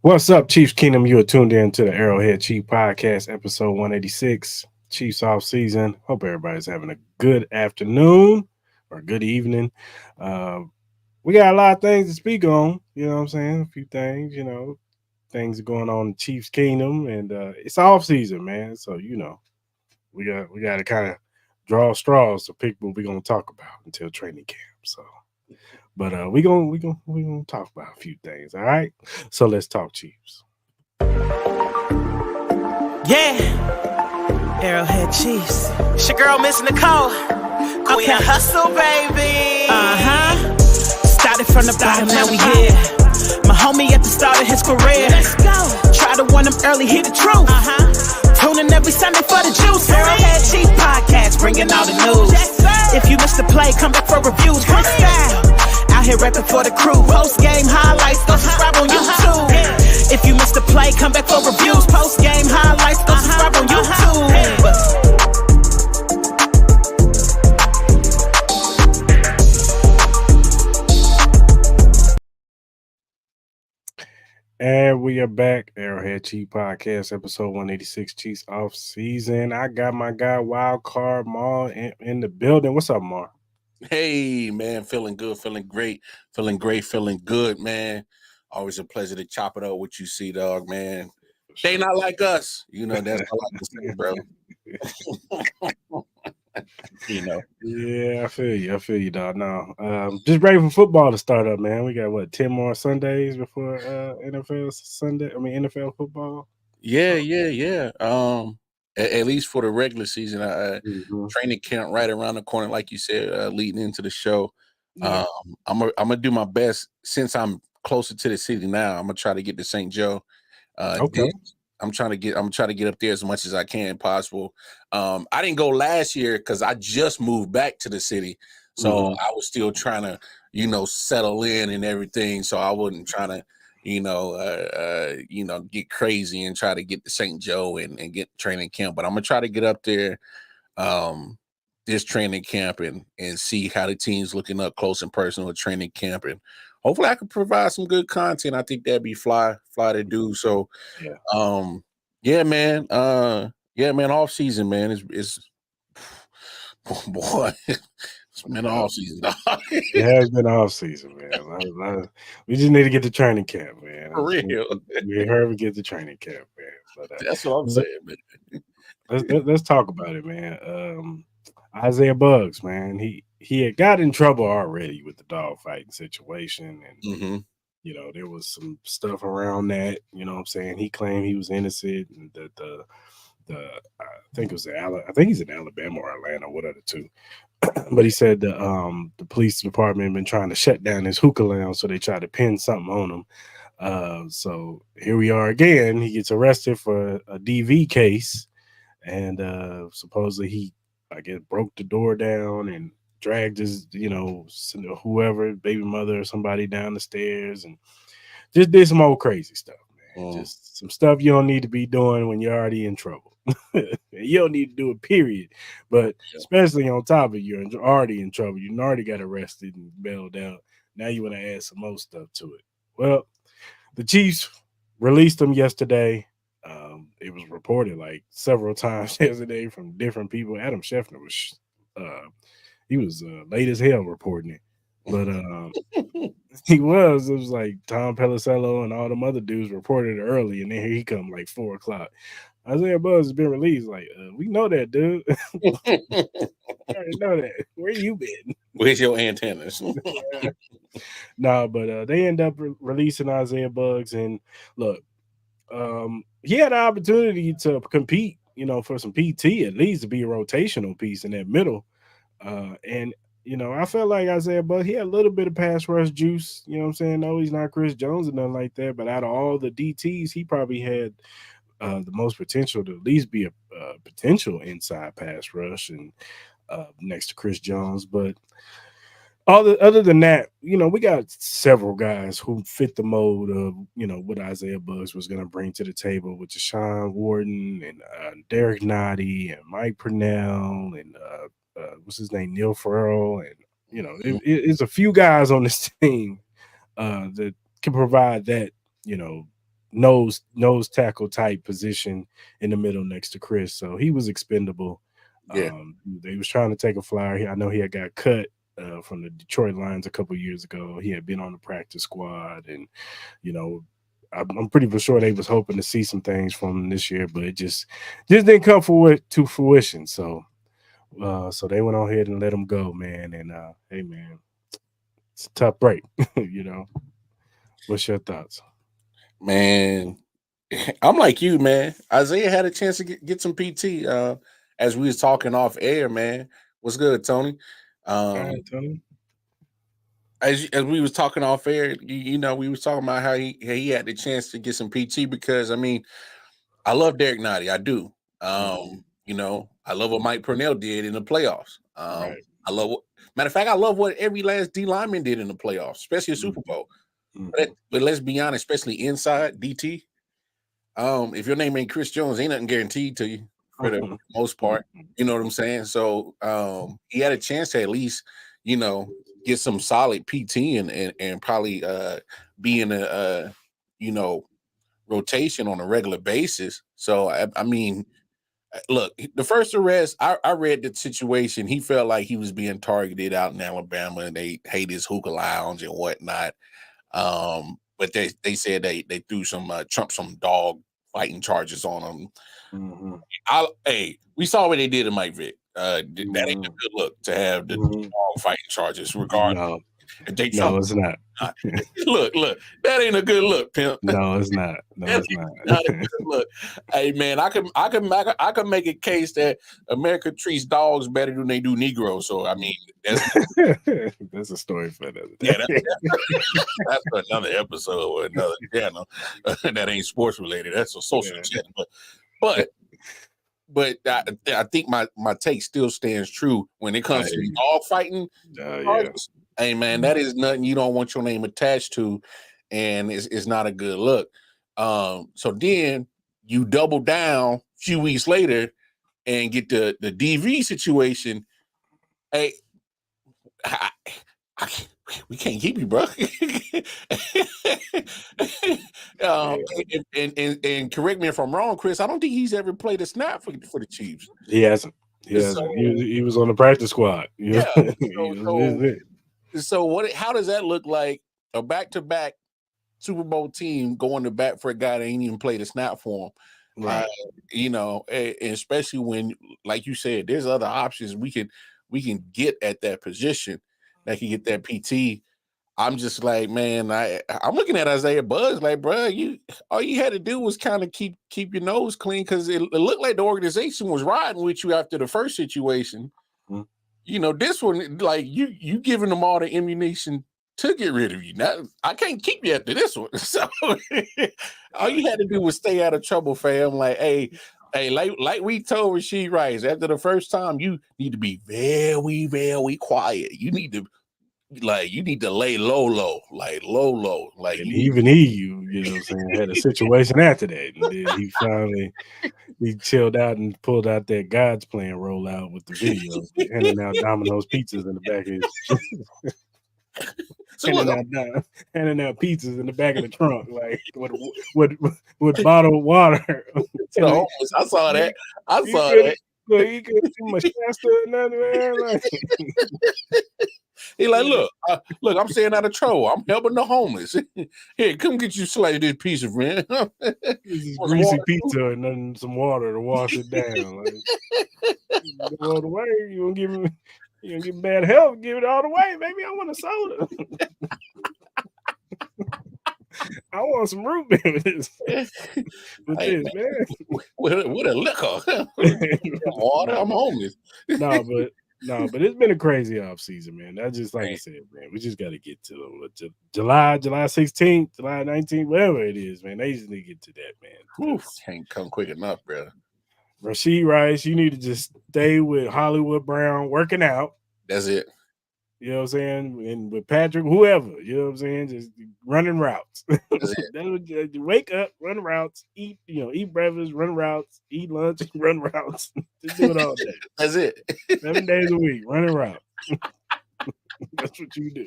What's up, Chiefs Kingdom? You are tuned in to the Arrowhead Chief Podcast, episode 186, Chiefs off season. Hope everybody's having a good afternoon or good evening. Uh, we got a lot of things to speak on. You know what I'm saying? A few things, things are going on in Chiefs Kingdom, and it's off season, man. So we got to kind of draw straws to pick what we're gonna talk about until training camp. So. But we gonna talk about a few things, all right? So let's talk Chiefs. Yeah, Arrowhead Chiefs. It's your girl, Miss Nicole. Queen of Hustle, baby. Started from the bottom, now we here. My homie at the start of his career. Let's go. Try to win him early, hear the truth. Tuning every Sunday for the juice. Arrowhead Chiefs podcast, bringing all the news. If you missed the play, come back for reviews. Quick style. Out here rapping for the crew. Post game highlights, go subscribe on YouTube. If you missed the play, come back for reviews. Post game highlights, go subscribe on YouTube. And we are back. Arrowhead Chief Podcast, episode 186, Chiefs off season. I got my guy Wild Card Mar in the building. What's up, Mar? Hey, man, feeling good, feeling great, feeling good, man. Always a pleasure to chop it up with you, C-Dog, man. They not like us. That's all I can say, bro. Yeah, I feel you, dog. No, just ready for football to start up, man. We got 10 more Sundays before NFL football. Yeah. At least for the regular season, training camp right around the corner, like you said, leading into the show. Yeah. I'm gonna do my best since I'm closer to the city now. I'm gonna try to get to St. Joe. Okay. I'm trying to get up there as much as I can possible. I didn't go last year because I just moved back to the city, so I was still trying to, settle in and everything. So I wasn't trying to, get crazy and try to get to St. Joe and get training camp. But I'm gonna try to get up there, this training camp and see how the team's looking up close and personal at training camp, and hopefully I can provide some good content. I think that'd be fly to do. So, yeah, man. Off season, man. It's boy, it's been off season. It has been off season, man. We just need to get to training camp, man. For real. We heard we get to training camp, man. But, that's what I'm saying, man. Let's talk about it, man. Isaiah Buggs, man. He had got in trouble already with the dog fighting situation, and there was some stuff around that. You know what I'm saying? He claimed he was innocent, and that the I think he's in Alabama or Atlanta, one of the two. But he said the police department been trying to shut down his hookah lounge, so they tried to pin something on him. So here we are again. He gets arrested for a DV case, and supposedly he, I guess, broke the door down and dragged his, whoever, baby mother or somebody down the stairs, and just did some old crazy stuff, man. Just some stuff you don't need to be doing when you're already in trouble. You don't need to do it, period. But especially on top of you're already in trouble. You already got arrested and bailed out. Now you want to add some more stuff to it. Well, the Chiefs released him yesterday. It was reported like several times yesterday from different people. Adam Schefter was he was late as hell reporting it, but it was like Tom Pellicello and all them other dudes reported it early, and then here he come like 4:00. Isaiah Buggs has been released. Like, we know that, dude. I already know that. Where you been? Where's your antennas? But they end up releasing Isaiah Buggs, and look, he had an opportunity to compete, for some PT, at least to be a rotational piece in that middle. And I felt like Isaiah Buggs, he had a little bit of pass rush juice. You know what I'm saying? No, he's not Chris Jones or nothing like that. But out of all the DTs, he probably had the most potential to at least be a potential inside pass rush and next to Chris Jones. But other than that, we got several guys who fit the mold of, what Isaiah Buggs was going to bring to the table with Deshaun Warden and Derek Nottie and Mike Purnell and what's his name, Neil Farrell. And, it's a few guys on this team that can provide that, nose tackle type position in the middle next to Chris. So he was expendable. Yeah. They was trying to take a flyer. I know he had got cut from the Detroit Lions a couple years ago. He had been on the practice squad, and I'm pretty sure they was hoping to see some things from him this year, but it just didn't come to fruition. So they went on ahead and let him go, man. And hey, man, it's a tough break. What's your thoughts, man? I'm like you, man. Isaiah had a chance to get some PT as we was talking off air, man. What's good, Tony? All right, Tony? As we was talking off air, we was talking about how he had the chance to get some PT because I mean, I love Derek Nottie, I do. I love what Mike Purnell did in the playoffs. Right. I love matter of fact, I love what every last D lineman did in the playoffs, especially a Super Bowl. But let's be honest, especially inside DT. If your name ain't Chris Jones, ain't nothing guaranteed to you for the most part. You know what I'm saying? So he had a chance to at least, get some solid PT and probably be in a rotation on a regular basis. So I mean, look, the first arrest, I read the situation. He felt like he was being targeted out in Alabama, and they hate his hookah lounge and whatnot. But they said they threw some dog fighting charges on him. Hey, we saw what they did to Mike Vick. That ain't a good look to have the dog fighting charges. Regardless, no, it's not. Look, that ain't a good look, pimp. No, it's not. No, it's not. Not a good look. Hey, man, I can make a case that America treats dogs better than they do Negroes. So I mean, that's a story for another day. Yeah, that's for another episode or another channel. That ain't sports related. That's a social channel. But I think my take still stands true when it comes to dog fighting. Hey, man, that is nothing you don't want your name attached to, and it's not a good look. So then you double down a few weeks later and get the DV situation. Hey, we can't keep you, bro. And correct me if I'm wrong, Chris. I don't think he's ever played a snap for the Chiefs. He hasn't. He was on the practice squad. Yeah. So what? How does that look like? A back-to-back Super Bowl team going to bat for a guy that ain't even played a snap for him, right? And especially when, like you said, there's other options we can get at that position that can get that PT. I'm just like, man, I'm looking at Isaiah Buggs like, bro, all you had to do was kind of keep your nose clean because it looked like the organization was riding with you after the first situation. This one, like you giving them all the ammunition to get rid of you. Now I can't keep you after this one. So all you had to do was stay out of trouble, fam. Like, hey, like we told Rasheed Rice after the first time, you need to be very, very quiet. You need to lay low. Like, and even you know what I'm saying, had a situation after that. And then he finally chilled out and pulled out that God's Plan rollout with the video, handing out Domino's pizzas in the back of his handing out pizzas in the back of the trunk, like with bottled water. I saw that. Look, he couldn't see my shasta or nothing, man. Like, he like, look, I'm staying out of trouble. I'm helping the homeless. Here, come get you slice this pizza, man. This greasy pizza and then some water to wash it down. Like, all the way, you gonna give me bad health? Give it all the way, baby. I want a soda. I want some root beer with this. Man. With a liquor. Water, I'm homeless. No, but it's been a crazy offseason, man. That's just like I said, man. We just got to get to July 16th, July 19th, whatever it is, man. They just need to get to that, man. Can't come quick enough, bro. Rasheed Rice, you need to just stay with Hollywood Brown working out. That's it. You know what I'm saying? And with Patrick, whoever, you know what I'm saying? Just running routes. Wake up, run routes, eat breakfast, run routes, eat lunch, run routes. Just do it all day. That's it. 7 days a week, running routes. That's what you do.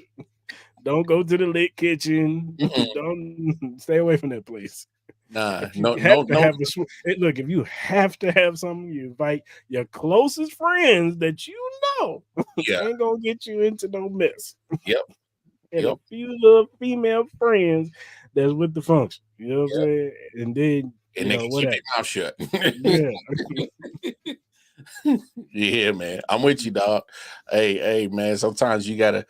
Don't go to the lit kitchen. Don't stay away from that place. Nah, If you have to have look, if you have to have something, you invite your closest friends that you know ain't gonna get you into no mess. Yep. And a few little female friends that's with the function. You know what I'm saying? And then they can keep their mouth shut. Yeah, man. I'm with you, dog. Hey, man. Sometimes you gotta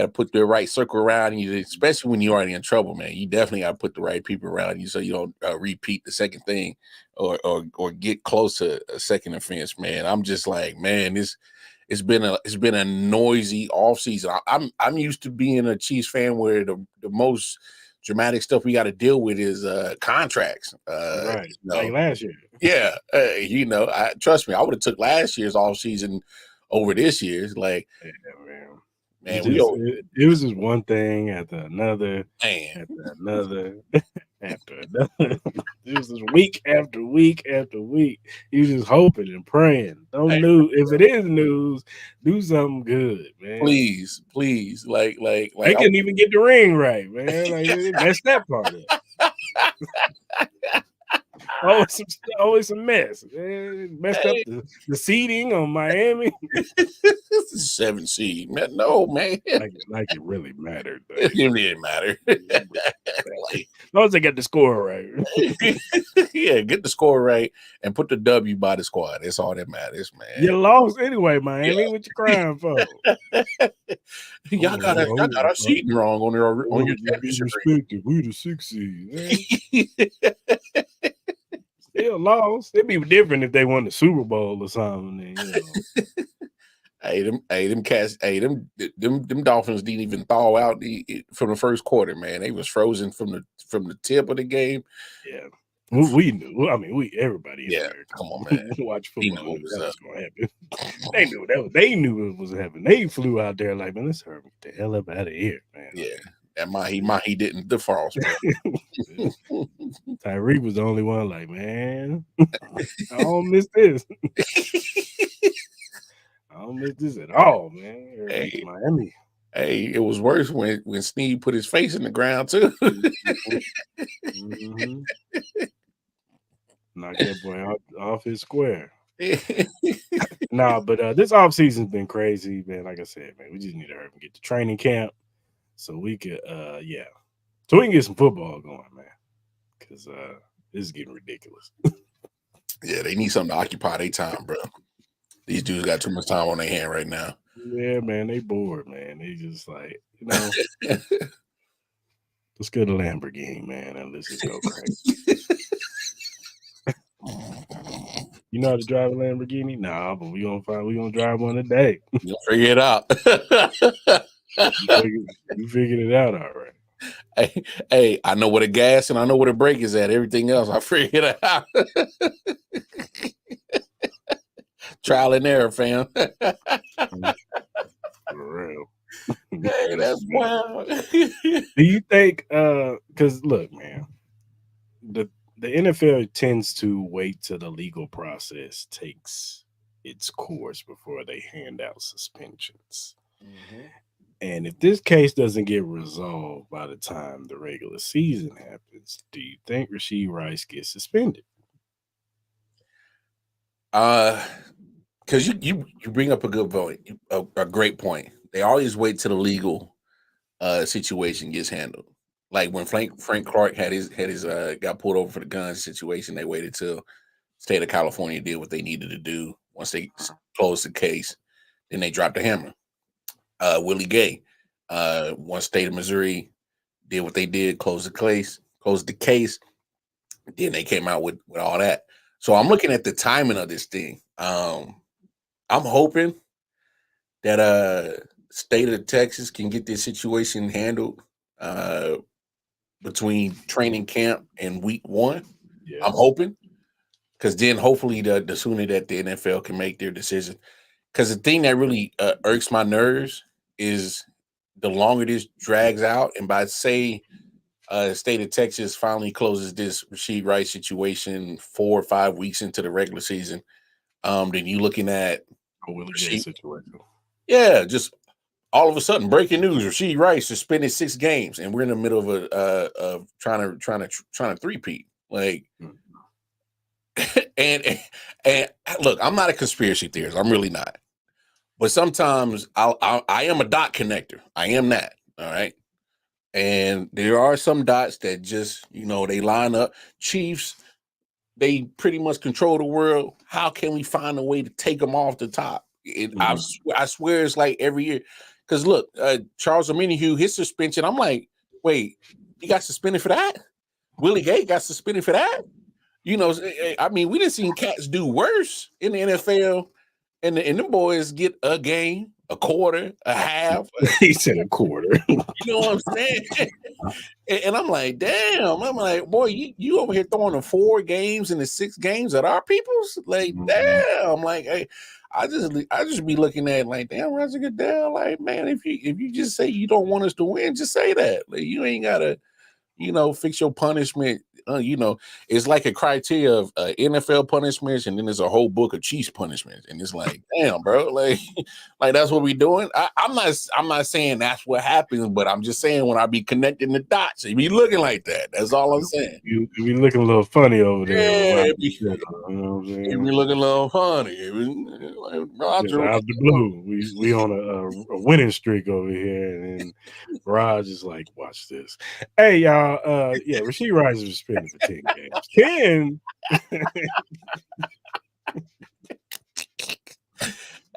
put the right circle around you, especially when you're already in trouble, man. You definitely gotta put the right people around you so you don't repeat the second thing or get close to a second offense, man. I'm just like, man, it's been a noisy offseason. I'm used to being a Chiefs fan where the most dramatic stuff we got to deal with is contracts. Right, like last year. Yeah, trust me, I would have took last year's offseason over this year's. Like, man, it was just one thing after another, after another, after another. It was just week after week after week. You just hoping and praying. If it is news, do something good, man. Please. Like they couldn't even get the ring right, man. Like they messed that part up. Always a mess. Man. Messed up the seeding on Miami. It's a 7 seed. No, man. Like it really mattered. It didn't matter. As long as they got the score right. Yeah, get the score right and put the W by the squad. That's all that matters, man. You lost anyway, Miami. What you crying for? Y'all got our seeding wrong on your championship. We the 6 seed. Still lost. It'd be different if they won the Super Bowl or something. Them cats. Them Dolphins didn't even thaw out from the first quarter, man. They was frozen from the tip of the game. Yeah, we knew. I mean, everybody. Come on, man. Watch football. Knew what was going to happen. They knew that. They knew it was happening. They flew out there like, man, let's hurry the hell up out of here, man. Yeah. And he didn't defrost, man. Tyreek was the only one like, man, I don't miss this. I don't miss this at all, man. Hey, Miami. Hey, it was worse when Steve put his face in the ground too. Knock that boy off his square. Nah, but this offseason's been crazy, man. Like I said, man, we just need to hurry and get to training camp. So we could, so we can get some football going, man, because this is getting ridiculous. Yeah, they need something to occupy their time, bro. These dudes got too much time on their hand right now. Yeah, man, they bored, man. They just like, let's go to Lamborghini, man, and let's just go crazy. You know how to drive a Lamborghini? Nah, but we gonna drive one today. You'll figure it out. You figured it out all right. Hey, I know where the gas and I know where the brake is at. Everything else, I figured it out. Trial and error, fam. For real. Hey, that's wild. Do you think? Because look, man, the NFL tends to wait till the legal process takes its course before they hand out suspensions. Mm-hmm. And if this case doesn't get resolved by the time the regular season happens, do you think Rashee Rice gets suspended? Because you bring up a good point, a great point. They always wait till the legal situation gets handled. Like when Frank Clark had his got pulled over for the gun situation, they waited till state of California did what they needed to do. Once they closed the case, then they dropped the hammer. Willie Gay, one state of Missouri did what they did, closed the case. Then they came out with all that. So I'm looking at the timing of this thing. I'm hoping that state of Texas can get this situation handled between training camp and week 1. Yeah. I'm hoping, because then hopefully the sooner that the NFL can make their decision. Because the thing that really irks my nerves is the longer this drags out, and by say state of Texas finally closes this Rashee Rice situation 4 or 5 weeks into the regular season, then you're looking at a Willie Gay situation. Yeah, just all of a sudden, breaking news: Rashee Rice suspended 6 games, and we're in the middle of trying to three-peat. Like, and look, I'm not a conspiracy theorist. I'm really not. But sometimes I am a dot connector. I am that. All right. And there are some dots that just, they line up. Chiefs, they pretty much control the world. How can we find a way to take them off the top? I swear it's like every year. Because look, Charles Omenihu, his suspension, I'm like, wait, he got suspended for that? Willie Gay got suspended for that? I mean, we didn't see cats do worse in the NFL. And them boys get a game, a quarter, a half. He said a quarter. You know what I'm saying? And I'm like, damn. I'm like, boy, you over here throwing the 4 games and the 6 games at our people's? Like, damn. Like, hey, I just be looking at it like, damn, Roger Goodell. Like, man, if you just say you don't want us to win, just say that. Like, you ain't gotta, fix your punishment. It's like a criteria of NFL punishments, and then there's a whole book of Chiefs punishments, and it's like, damn, bro, like that's what we doing. I'm not saying that's what happens, but I'm just saying when I be connecting the dots, it be looking like that. That's all I'm saying. You be looking a little funny over there. Yeah, it be looking a little funny. Roger, out the blue, we on a winning streak over here, and Raj is like, watch this. Hey, y'all, Rashee Rice is suspended for 10 games. 10.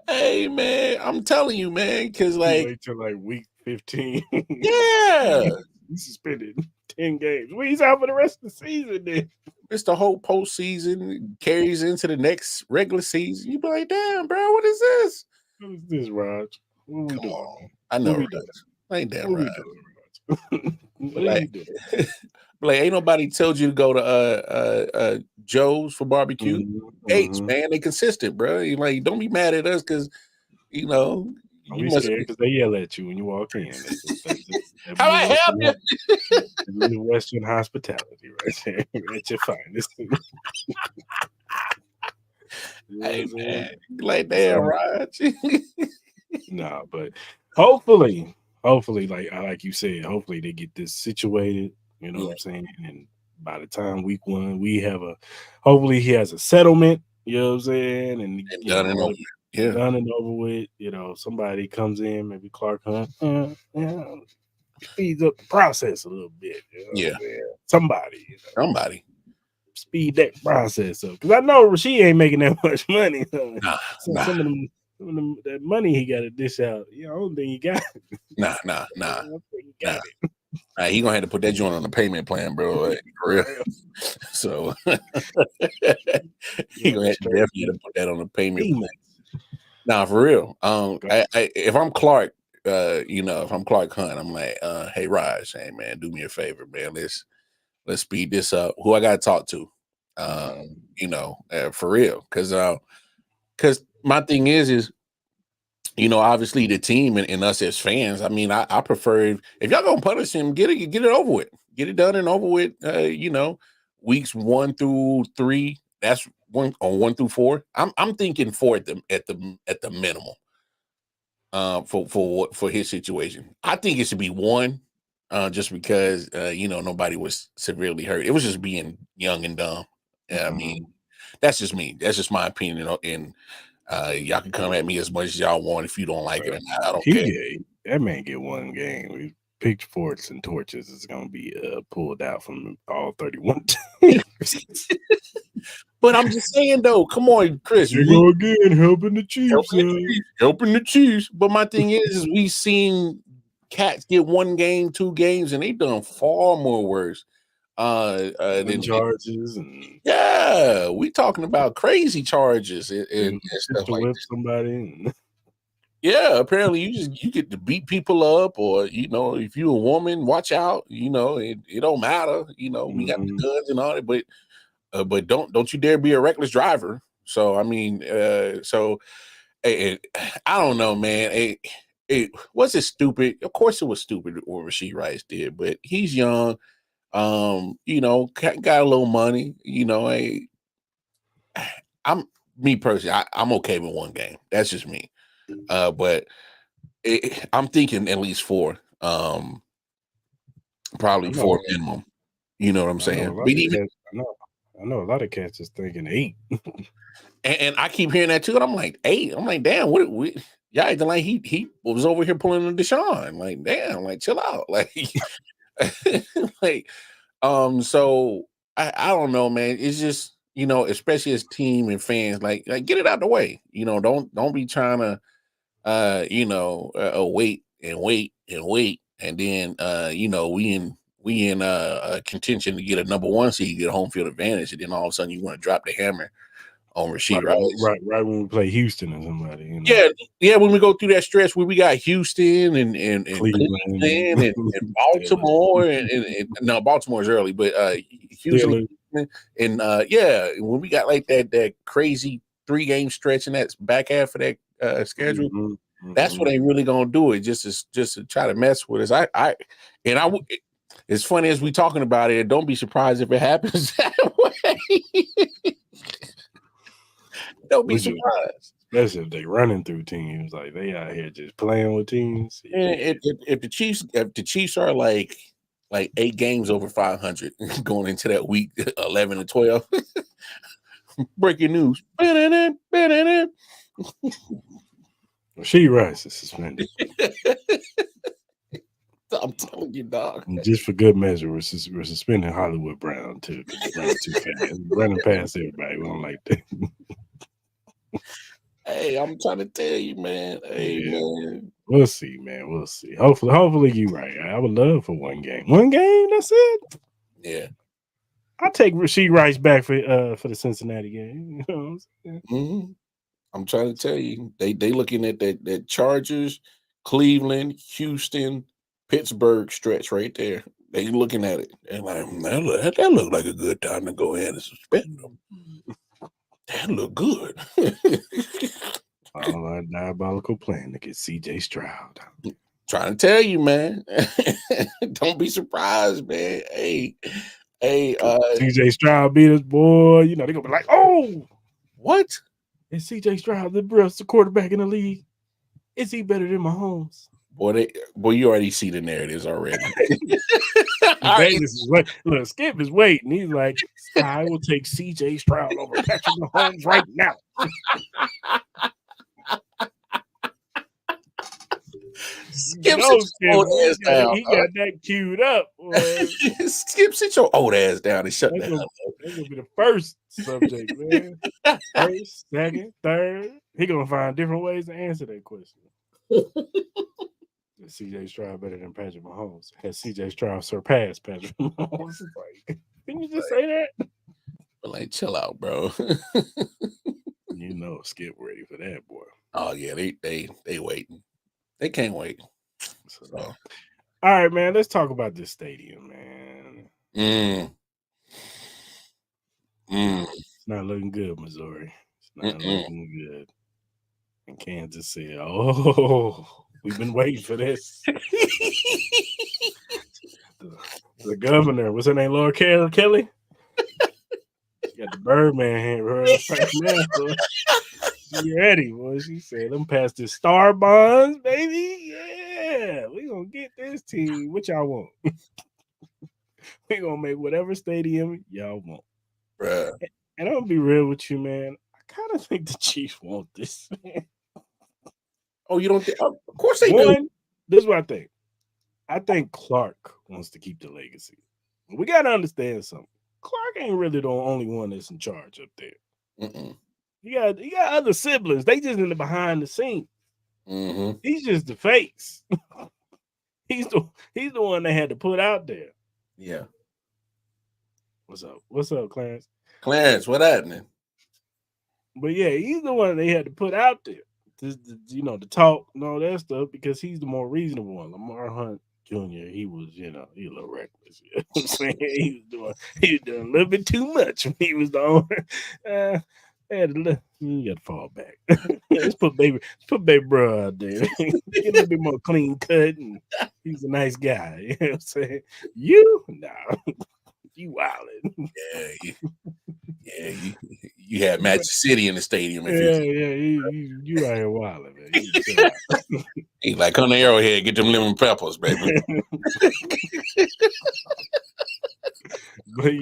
Hey, man, I'm telling you, man, because like wait till like week 15. Yeah, he's suspended 10 games. Well, he's out for the rest of the season. Then it's the whole postseason carries into the next regular season. You be like, damn, bro, what is this? What is this, Raj? What we doing? On. I know, Raj. Ain't that right? Like, ain't nobody told you to go to Joe's for barbecue. Gates, man, they consistent, bro. You like, don't be mad at us because you must scared because they yell at you when you walk in. How I help you? Western hospitality, right there, at your finest. Hey, man, like damn, Raj. No, but hopefully, like you said, hopefully they get this situated. You know what I'm saying? And by the time week 1, hopefully he has a settlement, you know what I'm saying? And done and over. Yeah. Done and over with. Somebody comes in, maybe Clark Hunt, speeds up the process a little bit. Somebody. Somebody. Speed that process up. Because I know Rashee ain't making that much money. Nah. Some of them, that money he got to dish out. I don't think he got it. Nah. I don't think he got it. He gonna have to put that joint on a payment plan, bro. Like, for real. So he gonna have to definitely put that on a payment plan. Nah, for real. If I'm Clark, if I'm Clark Hunt, I'm like, hey Raj, hey man, do me a favor, man. Let's speed this up. Who I gotta talk to? For real. Cause my thing is obviously the team and us as fans. I mean, I prefer if y'all gonna punish him, get it over with, get it done and over with. Weeks 1 through 3. That's 1 through 4. I'm thinking 4 at the minimum. For his situation, I think it should be 1. Just because nobody was severely hurt. It was just being young and dumb. I mean, that's just me. That's just my opinion. And y'all can come at me as much as y'all want if you don't like it or not. I don't care. That man get 1 game. Pitchforks and torches is going to be pulled out from all 31 teams. But I'm just saying, though, come on, Chris. You go again, helping the Chiefs. Helping the Chiefs. But my thing is we've seen cats get 1 game, 2 games, and they done far more worse than charges. And we talking about crazy charges and stuff like that. Somebody. Yeah, apparently you get to beat people up, or if you're a woman, watch out. It don't matter. We got the guns and all that, but don't you dare be a reckless driver. So I mean, I don't know, man. Was it stupid? Of course it was stupid what Rashee Rice did, but he's young. Got a little money. I'm me personally. I'm okay with 1 game. That's just me. But I'm thinking at least 4. Probably 4 minimum. You know what I'm saying? But even I know a lot of cats is thinking 8. and I keep hearing that too, and I'm like 8. I'm like, damn, what we y'all acting like he was over here pulling a Deshaun. Like, damn, like chill out. Like like so I don't know, man. It's just, especially as team and fans, like get it out the way. Don't be trying to wait and wait and wait, and then we in contention to get a number 1 seed, get a home field advantage, and then all of a sudden you want to drop the hammer on Rasheed Rice. Right when we play Houston or somebody. Yeah, when we go through that stretch where we got Houston and Cleveland and Baltimore and no, Baltimore's early, but Houston and when we got like that crazy 3-game stretch in that back half of that schedule, that's what they really gonna do it, just to try to mess with us. It's funny as we talking about it. Don't be surprised if it happens that way. Don't be surprised. Especially if they running through teams, like they out here just playing with teams. And if the Chiefs are like 8 games over 500 going into that week 11 and 12. Breaking news. Rasheed Rice is suspended. I'm telling you, dog. And just for good measure, we're suspending Hollywood Brown too. He's running too fast, running past everybody. We don't like that. Hey, I'm trying to tell you, man. Hey, man. We'll see, man. We'll see. Hopefully you're right. I would love for 1 game. 1 game, that's it. Yeah. I'll take Rasheed Rice back for the Cincinnati game. You know what I'm saying? Mm-hmm. I'm trying to tell you, they looking at that Chargers, Cleveland, Houston, Pittsburgh stretch right there. They looking at it and like that look like a good time to go ahead and suspend them. That look good. All that diabolical plan to get CJ Stroud. Trying to tell you, man. Don't be surprised, man. Hey, CJ Stroud beat us, boy. They're gonna be like, oh, what? Is CJ Stroud the best quarterback in the league? Is he better than Mahomes? Boy, you already see the narratives already. Look, Skip is waiting. He's like, I will take CJ Stroud over Patrick Mahomes right now. Skip, sit your old ass down. He got that queued up. Skip, sit your old ass down and shut down. That's gonna be the first subject, man. First, second, third. He gonna find different ways to answer that question. Is CJ Stroud better than Patrick Mahomes? Has CJ Stroud surpassed Patrick Mahomes? Like, didn't you just say that? Like, chill out, bro. Skip ready for that, boy. Oh yeah, they waiting. They can't wait. So. All right, man. Let's talk about this stadium, man. It's not looking good, Missouri. It's not looking good. And Kansas said, "Oh, we've been waiting for this." the governor, what's her name, Laura Kelly? Got the Birdman hand right now. So she ready, boy. She said, "Them past the star bonds, baby. Yeah, we gonna get this team. What y'all want? We gonna make whatever stadium y'all want." Bruh. And I'm gonna be real with you, man. I kind of think the Chiefs want this, man. Oh, you don't think? Of course they do. This is what I think. I think Clark wants to keep the legacy. We gotta understand something. Clark ain't really the only one that's in charge up there. Mm-mm. You got other siblings. They just in the behind the scenes. Mm-hmm. He's just the face. he's the one they had to put out there. Yeah. What's up, Clarence? Clarence, what happening? But yeah, he's the one they had to put out there. To talk and all that stuff, because he's the more reasonable one. Lamar Hunt Jr., he was, he a little reckless. You know what I'm saying? He was doing a little bit too much when he was the owner. You got to fall back. Let's put baby bro out there. Get a little bit more clean cut, and he's a nice guy. You know what I'm saying? You wildin'. Yeah, you had Magic City in the stadium. You out here wildin', man. He's like, come to Arrowhead, get them lemon peppers, baby. But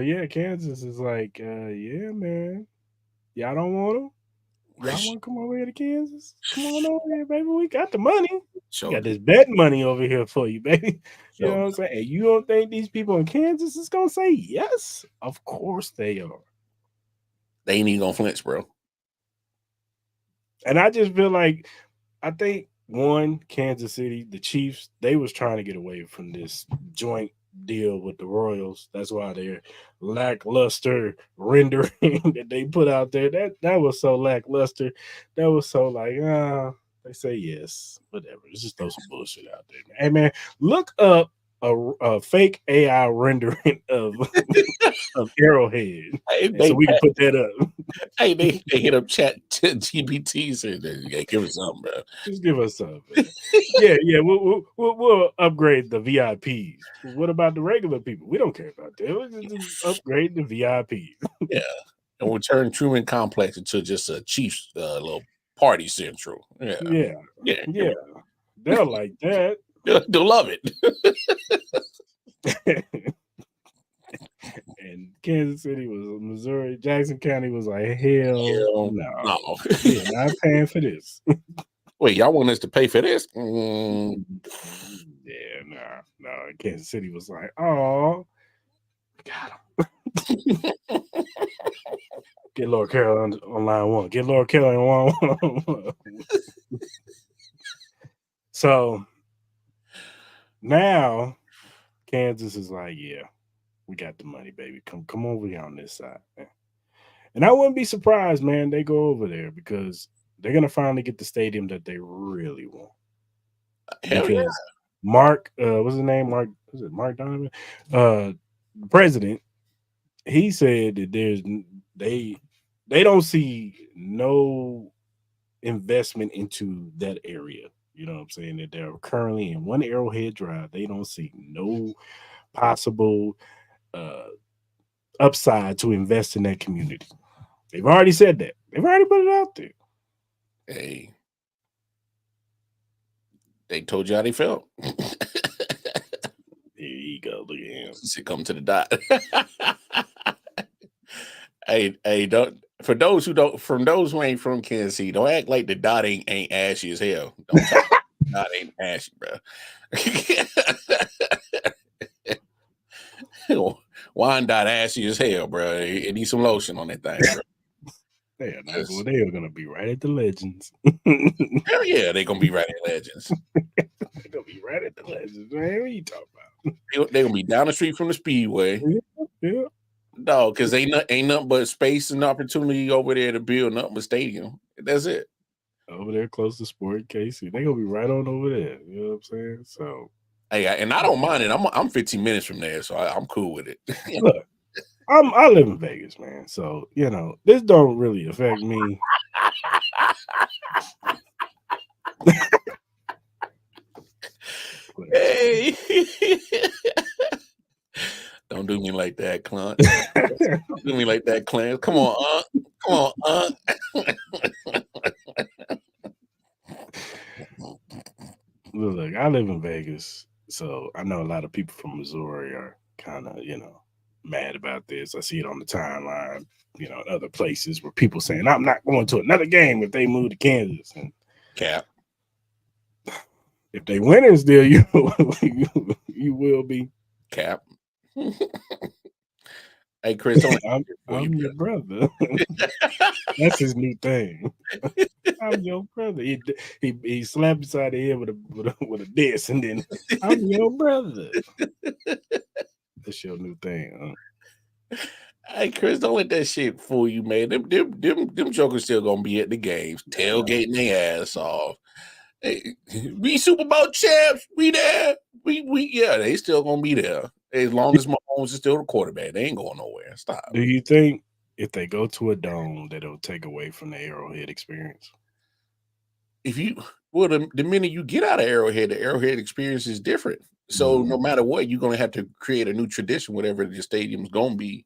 yeah, Kansas is like, yeah, man. Y'all don't want them? Y'all want to come over here to Kansas? Come on over here, baby. We got the money. We got this betting money over here for you, baby. You know what I'm saying? And you don't think these people in Kansas is going to say yes? Of course they are. They ain't even going to flinch, bro. And I just feel like, I think, one, Kansas City, the Chiefs, they was trying to get away from this joint deal with the Royals. That's why their lackluster rendering that they put out there, that was so lackluster. That was so like, they say yes, whatever. Let's just throw some bullshit out there. Hey man, look up a fake AI rendering of Arrowhead, so we can put that up. Hey, they hit up Chat GPT, said, "Yeah, give us something, bro. Just give us something." yeah. We'll upgrade the VIPs. What about the regular people? We don't care about that. We'll just upgrade the VIPs. Yeah, and we'll turn Truman Complex into just a Chiefs little party central. Yeah. They'll like that. They'll love it. And Kansas City was Missouri. Jackson County was like, hell no. We're not paying for this. Wait, y'all want us to pay for this? Yeah, no. Kansas City was like, oh, we got him. Get Laura Carroll on line one. Get Laura Carroll on one. So now Kansas is like, yeah, we got the money, baby. Come over here on this side, man. And I wouldn't be surprised, man. They go over there because they're gonna finally get the stadium that they really want. Hell yeah. Mark, what's his name? Mark Donovan? The president, he said that they don't see no investment into that area. You know what I'm saying? That they're currently in one Arrowhead Drive. They don't see no possible upside to invest in that community. They've already said that. They've already put it out there. Hey, they told you how they felt. Here you go. Look at him. She come to the dot. hey, don't. From those who ain't from Kansas City, don't act like the dot ain't ashy as hell. Don't talk the dot ain't ashy, bro. Wine dot ashy as hell, bro. It needs some lotion on that thing, bro. They are gonna be right at the Legends. Hell yeah, they're gonna be right at Legends. They're gonna be right at the Legends, man. What are you talking about? They're gonna be down the street from the Speedway. Yeah. No, because ain't nothing but space and opportunity over there to build nothing but stadium. That's it. Over there close to Sport Casey. They're gonna be right on over there. You know what I'm saying? So hey, and I don't mind it. I'm 15 minutes from there, so I'm cool with it. Look, I live in Vegas, man. So you know, this don't really affect me. Hey. Don't do me like that, Clint. Don't do me like that, Clint. Come on, Come on, Look, I live in Vegas, so I know a lot of people from Missouri are kind of, mad about this. I see it on the timeline, other places where people saying, I'm not going to another game if they move to Kansas. And Cap. If they winning still, you will be. Cap. Hey, Chris, I'm your brother. That's his new thing. I'm your brother. He slapped beside the head with a disc, and then I'm your brother. That's your new thing, huh? Hey, Chris, don't let that shit fool you, man. Them jokers still gonna be at the games, tailgating their ass off. Hey, we Super Bowl champs. We there. Yeah, they still gonna be there as long as Mahomes is still the quarterback. They ain't going nowhere. Stop. Do you think if they go to a dome, that it'll take away from the Arrowhead experience? The minute you get out of Arrowhead, the Arrowhead experience is different. So no matter what, you're gonna have to create a new tradition, whatever the stadium's gonna be.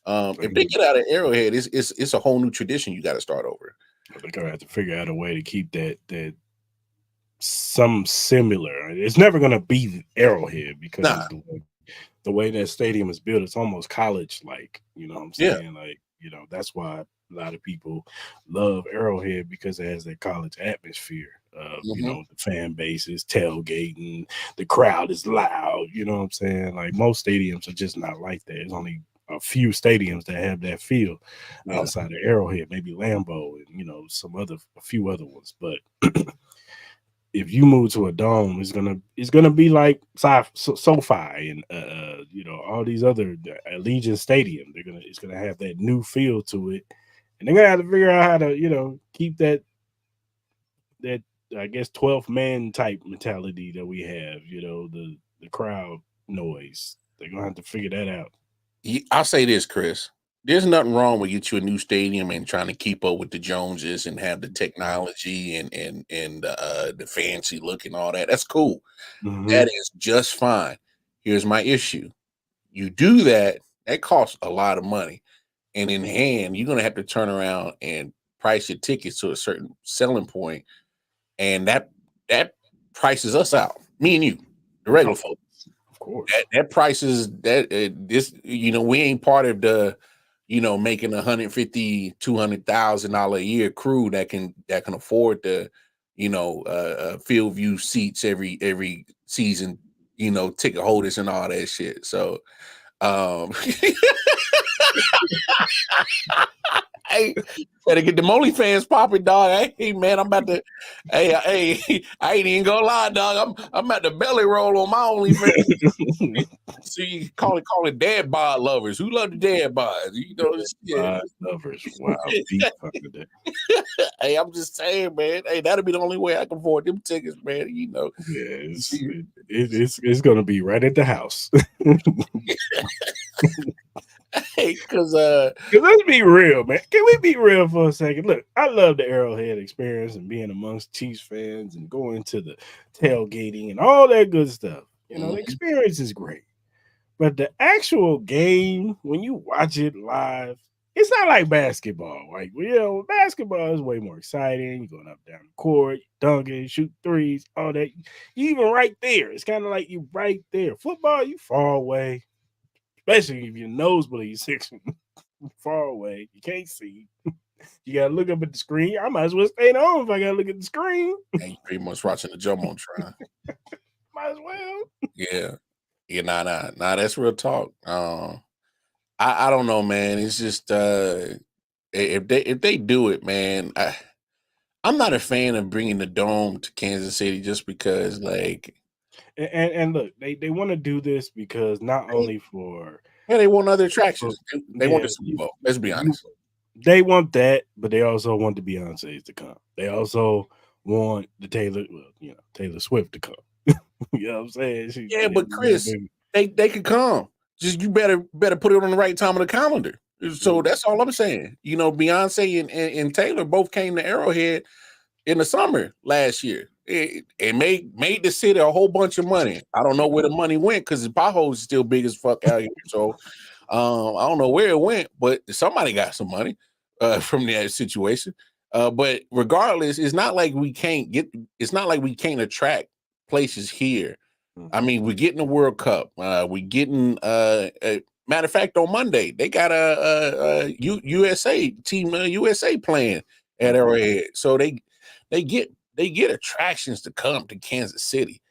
If they get out of Arrowhead, it's a whole new tradition. You got to start over. They're gonna have to figure out a way to keep that some similar. It's never gonna be Arrowhead because Nah, the way that stadium is built, it's almost college like. You know what I'm yeah. saying? Like, that's why a lot of people love Arrowhead because it has that college atmosphere. Mhm. The fan base is tailgating, the crowd is loud. You know what I'm saying? Like most stadiums are just not like that. There's only a few stadiums that have that feel Yeah. outside of Arrowhead, maybe Lambeau and a few other ones. But if you move to a dome, it's gonna be like SoFi and all these other Allegiant Stadium. It's gonna have that new feel to it, and they're gonna have to figure out how to keep that I guess 12th man type mentality that we have. The crowd noise. They're gonna have to figure that out. I'll say this, Chris. There's nothing wrong with get you a new stadium and trying to keep up with the Joneses and have the technology and the fancy look and all that. That's cool. Mm-hmm. That is just fine. Here's my issue. You do that, that costs a lot of money. And in hand, you're gonna have to turn around and price your tickets to a certain selling point, and that prices us out, me and you, the regular folks. Of course. That prices that this we ain't part of the making $150,000 $200,000 a year crew that can afford the field view seats every season, ticket holders and all that shit. So hey, better get the Molly fans popping, dog. Hey, man, I'm about to. Hey, I ain't even gonna lie, dog. I'm at the belly roll on my OnlyFans. So you call it dad bod lovers. Who love the dad bods? This shit. Lovers. Wow, deep under that. Hey, I'm just saying, man. Hey, that'll be the only way I can afford them tickets, man. Yeah, it's gonna be right at the house. Hey, because let's be real, man. Can we be real for a second? Look, I love the Arrowhead experience and being amongst Chiefs fans and going to the tailgating and all that good stuff. The experience is great. But the actual game, when you watch it live, it's not like basketball. Like, basketball is way more exciting. You're going up down the court, dunking, shoot threes, all that. You even right there. It's kind of like you right there. Football, you far away. Especially if your nosebleed section far away. You can't see. You gotta look up at the screen. I might as well stay home if I gotta look at the screen. you pretty much watching the Jumbotron. Might as well. Yeah. Yeah, nah, that's real talk. I don't know, man. It's just if they do it, man, I'm not a fan of bringing the dome to Kansas City just because, like, and look, they want to do this because not only for they want other attractions. They want the Super Bowl. Let's be honest. They want that, but they also want the Beyonces to come. They also want the Taylor Swift to come. You know what I'm saying? But Chris, they could come. Just you better put it on the right time of the calendar. So that's all I'm saying. Beyonce and Taylor both came to Arrowhead in the summer last year. It made the city a whole bunch of money. I don't know where the money went because the potholes is still big as fuck out here. So I don't know where it went, but somebody got some money from that situation. But regardless, it's not like we can't attract places here. I mean, we're getting the World Cup. We're getting matter of fact, on Monday they got a USA team USA playing at Arrowhead, so they get attractions to come to Kansas City.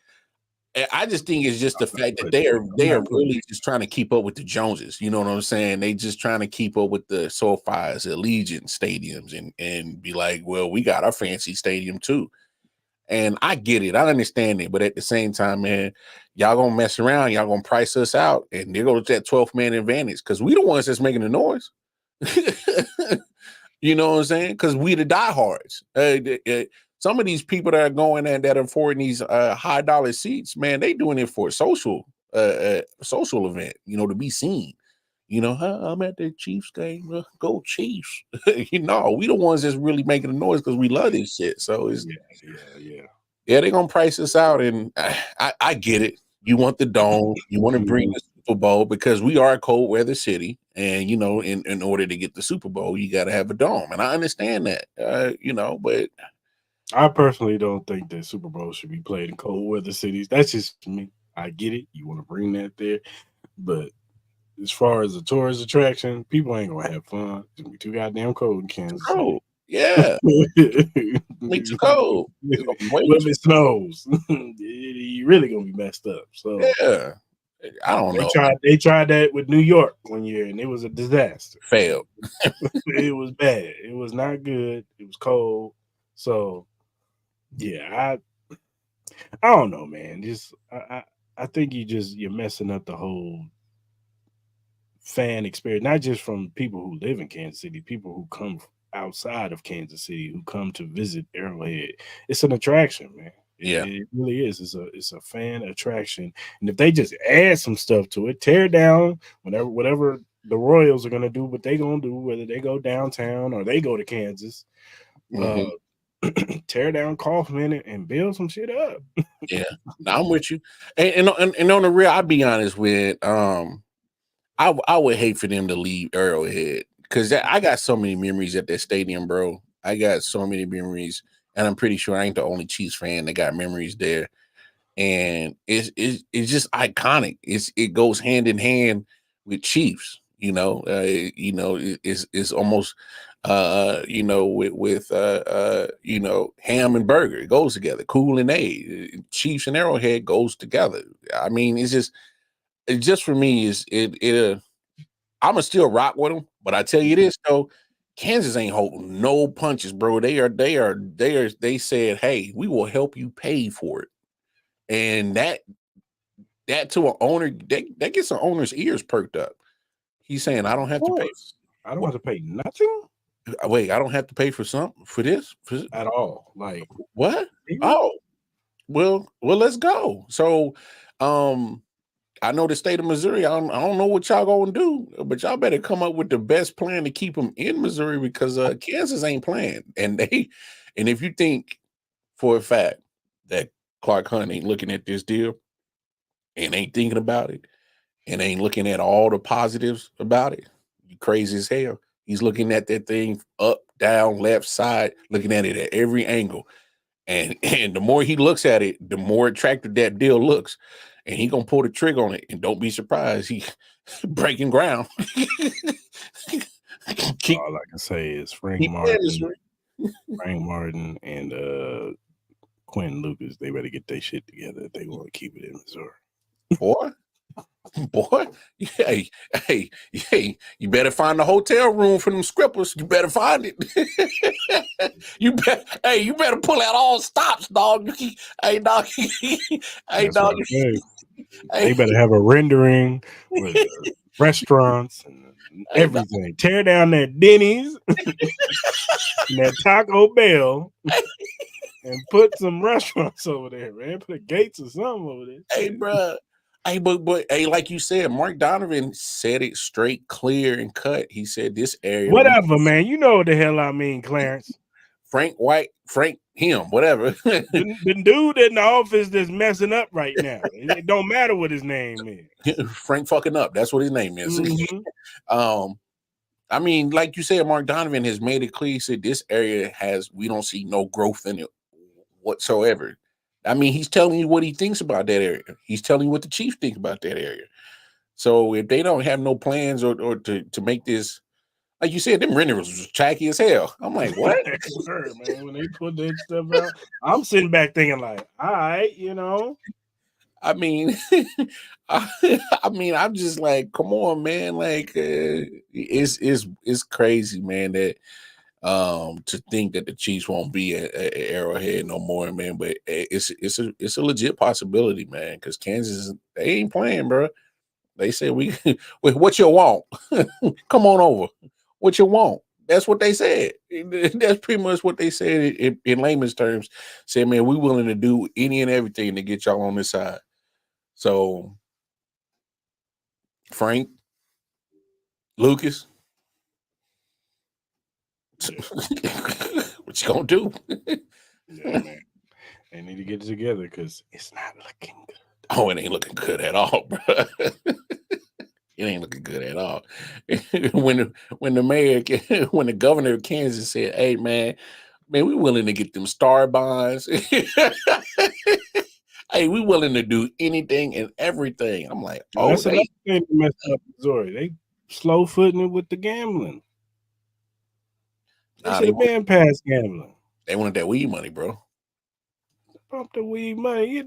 And I just think it's just the fact that they are really just trying to keep up with the Joneses. You know what I'm saying? They just trying to keep up with the SoFi's, Allegiant stadiums, and be like, well, we got our fancy stadium too. And I get it, I understand it, but at the same time, man, y'all gonna mess around, y'all gonna price us out, and there goes that 12th man advantage because we the ones that's making the noise. You know what I'm saying? Because we the diehards. Some of these people that are going and that are affording these high dollar seats, man, they doing it for a social event, to be seen. I'm at the Chiefs game. Go Chiefs. We the ones that's really making the noise because we love this shit. So it's they're gonna price us out, and I get it. You want the dome, you want to bring the Super Bowl because we are a cold weather city, and in order to get the Super Bowl, you got to have a dome, and I understand that. But I personally don't think that Super Bowl should be played in cold weather cities. That's just me. I get it. You want to bring that there, but as far as a tourist attraction, people ain't gonna have fun. It's gonna be too goddamn cold in Kansas City. Cold. Yeah. What Me too cold. It's gonna be way if too it snows? You really gonna be messed up. So Yeah. I don't know. they tried that with New York one year, and it was a disaster. Failed. It was bad. It was not good. It was cold. So yeah, I don't know, man. Just I think you're messing up the whole fan experience, not just from people who live in Kansas City, people who come outside of Kansas City who come to visit Arrowhead. It's an attraction, man. Yeah. It really is. It's a fan attraction, and if they just add some stuff to it, tear down whatever the Royals are gonna do, what they gonna do, whether they go downtown or they go to Kansas, Mm-hmm. tear down Kaufman and build some shit up. Yeah. I'm with you. And on the real, I'll be honest with I would hate for them to leave Arrowhead because I got so many memories at that stadium, bro. I got so many memories, and I'm pretty sure I ain't the only Chiefs fan that got memories there. And it's just iconic. It goes hand in hand with Chiefs. It's almost with ham and burger. It goes together. Cool and A. Chiefs and Arrowhead goes together. I mean, it just for me is I'm gonna still rock with them, but I tell you this though, Kansas ain't holding no punches, bro. They said, hey, we will help you pay for it, and that to an owner that gets an owner's ears perked up. He's saying, I don't have to pay. I don't have to pay nothing. Wait, I don't have to pay for something for this at all. Like what? Oh, well, let's go. So, I know the state of Missouri. I don't know what y'all gonna do, but y'all better come up with the best plan to keep them in Missouri because Kansas ain't playing. And if you think for a fact that Clark Hunt ain't looking at this deal and ain't thinking about it and ain't looking at all the positives about it, you crazy as hell. He's looking at that thing up, down, left, side, looking at it at every angle. And the more he looks at it, the more attractive that deal looks. And he gonna pull the trigger on it. And don't be surprised, he breaking ground. All I can say is Frank Martin and Quentin Lucas, they better get their shit together if they want to keep it in Missouri. Boy, hey, you better find the hotel room for them scrippers. You better find it. you better pull out all stops, dog. Hey, dog. Hey, dog. They better have a rendering with restaurants and everything. Tear down that Denny's and that Taco Bell and put some restaurants over there, man. Put a Gates or something over there. Hey, bro. Hey, but hey, like you said, Mark Donovan said it straight, clear, and cut. He said this area. Whatever, man. You know what the hell I mean, Clarence. Frank, him, whatever. the dude in the office that's messing up right now. It don't matter what his name is. Frank fucking up. That's what his name is. Mm-hmm. I mean, like you said, Mark Donovan has made it clear. He said this area we don't see no growth in it whatsoever. I mean, he's telling you what he thinks about that area. He's telling you what the Chiefs think about that area. So if they don't have no plans or to make this, like you said, them renderers was tacky as hell. I'm like, what? Man, when they put that stuff out, I'm sitting back thinking like, all right, I mean, I'm just like, come on, man. Like, it's crazy, man, that to think that the Chiefs won't be at Arrowhead no more, man. But it's a legit possibility, man, because Kansas, they ain't playing, bro. They say what you want? Come on over. What you want? That's what they said. That's pretty much what they said in layman's terms. Said, man, we willing to do any and everything to get y'all on this side. So, Frank, Lucas, what you gonna do? Yeah, man. They need to get it together because it's not looking good. Oh, it ain't looking good at all, bro. It ain't looking good at all. when the governor of Kansas said, "Hey, man, Man, we willing to get them star bonds. Hey, we willing to do anything and everything. I'm like, That's another thing that messed up Missouri. They slow footing it with the gambling. They should have been past gambling. They wanted that weed money, bro. Pump the weed money.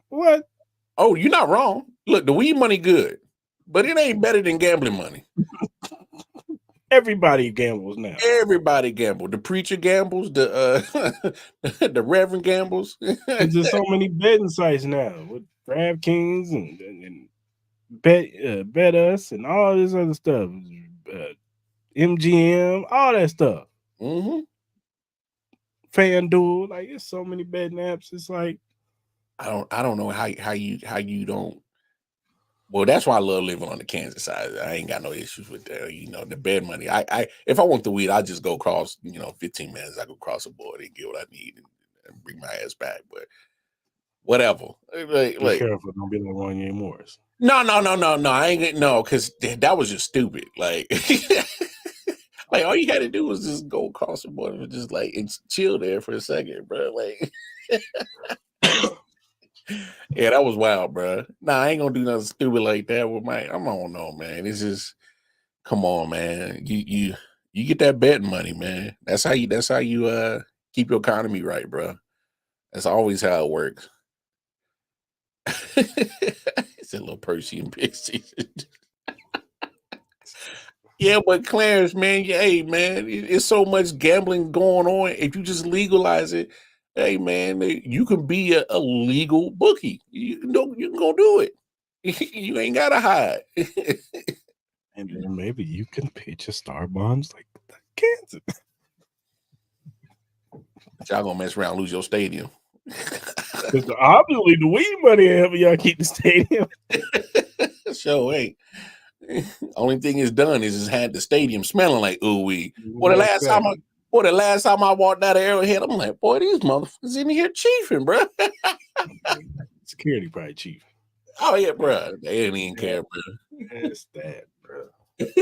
What? Oh, you're not wrong. Look, the weed money good, but it ain't better than gambling money. Everybody gambles now. Everybody gambles. The preacher gambles. The the reverend gambles. There's so many betting sites now with DraftKings and Bet Us and all this other stuff. MGM, all that stuff. Mm-hmm. FanDuel, like it's so many betting apps. It's like I don't know how you don't. Well, that's why I love living on the Kansas side. I ain't got no issues with that. You know, the bed money. I if I want the weed, I just go across. 15 minutes. I go cross the board and get what I need and bring my ass back. But whatever. Be careful, don't be like Wanye Morris. No. I ain't getting because that was just stupid. Like, like all you had to do was just go across the border and just like and chill there for a second, bro. Like, yeah, that was wild, bro. Nah, I ain't gonna do nothing stupid like that with my. I don't know, man. It's just, come on, man. You get that betting money, man. That's how you keep your economy right, bro. That's always how it works. It's a little Persian pixie. Yeah, but Clarence, man, hey, man, it's so much gambling going on. If you just legalize it, hey, man, you can be a legal bookie. You can go do it. You ain't gotta hide. And then maybe you can pitch a star bonds like Kansas. But y'all gonna mess around and lose your stadium. Because obviously the weed money ain't helping y'all keep the stadium. So, hey. Only thing it's done is it's had the stadium smelling like ooh wee. Well, the last time I walked out of Arrowhead, I'm like, boy, these motherfuckers in here chiefing, bro. Security probably chief. Oh yeah, bro. They didn't even care, bro. That's that, bro. That's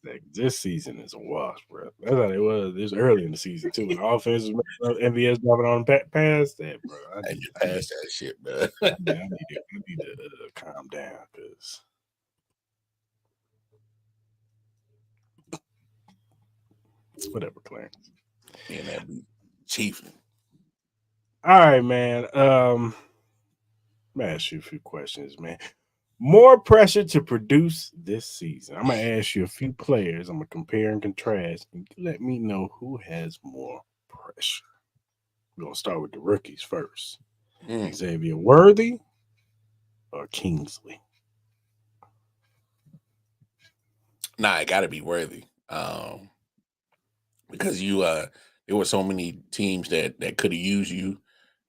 that. This season is a wash, bro. That's how it was. This early in the season too. When the offense was MVS dropping on past that, bro. I just passed that shit, bro. I need to calm down because. Whatever, Clarence. Yeah, that be chief. All right, man. I'm gonna ask you a few questions, man. More pressure to produce this season. I'm gonna ask you a few players. I'm gonna compare and contrast, and you let me know who has more pressure. We're gonna start with the rookies first. Xavier Worthy or Kingsley? Nah, it gotta be Worthy. Because there were so many teams that could have used you,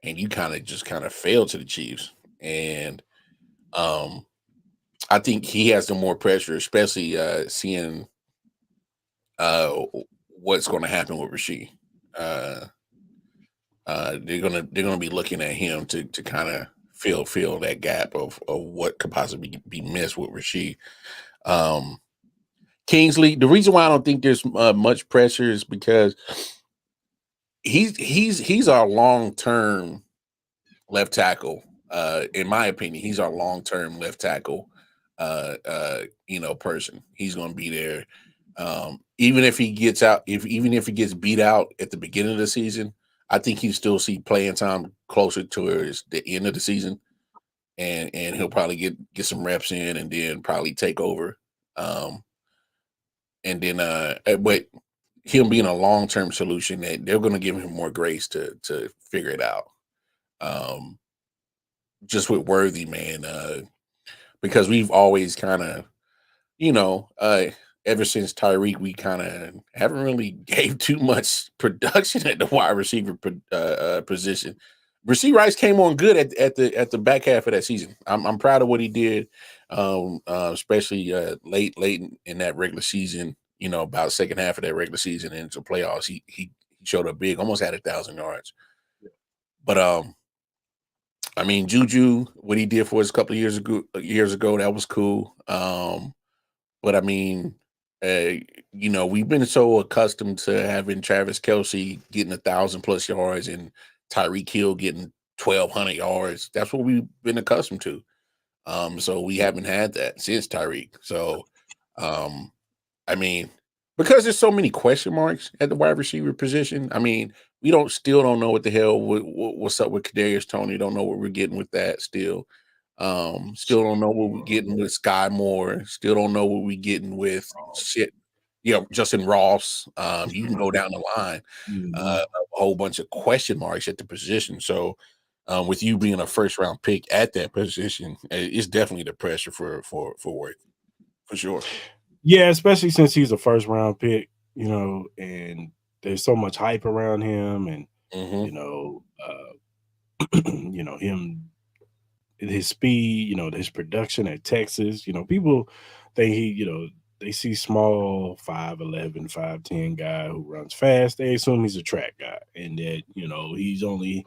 and you kind of failed to the Chiefs. And I think he has the more pressure, especially seeing what's going to happen with Rasheed. They're gonna be looking at him to kind of fill that gap of what could possibly be missed with Rasheed. Kingsley, the reason why I don't think there's much pressure is because he's our long-term left tackle. In my opinion, he's our long-term left tackle. Person. He's going to be there. Even if he gets out, even if he gets beat out at the beginning of the season, I think he'll still see playing time closer towards the end of the season, and he'll probably get some reps in, and then probably take over. And then, but him being a long-term solution, that they're going to give him more grace to figure it out. Just with Worthy, man, because we've always kind of, ever since Tyreek, we kind of haven't really gave too much production at the wide receiver position. Rasheed Rice came on good at the back half of that season. I'm proud of what he did, especially late in that regular season. About second half of that regular season into playoffs, he showed up big, almost had 1,000 yards. But I mean, Juju, what he did for us a couple of years ago, that was cool. But I mean, We've been so accustomed to having Travis Kelce getting 1,000+ yards and Tyreek Hill getting 1,200 yards. That's what we've been accustomed to. So we haven't had that since Tyreek. So, I mean, because there's so many question marks at the wide receiver position. I mean, we still don't know what the hell what's up with Kadarius Toney. Don't know what we're getting with that still. Still don't know what we're getting with Sky Moore. Still don't know what we're getting with Justin Ross. You can go down the line, a whole bunch of question marks at the position. So, with you being a first round pick at that position, it's definitely the pressure for Worth, for sure. Yeah, especially since he's a first round pick, and there's so much hype around him, and him, his speed, his production at Texas. People think they see small 5'11", 5'10" guy who runs fast. They assume he's a track guy, and that he's only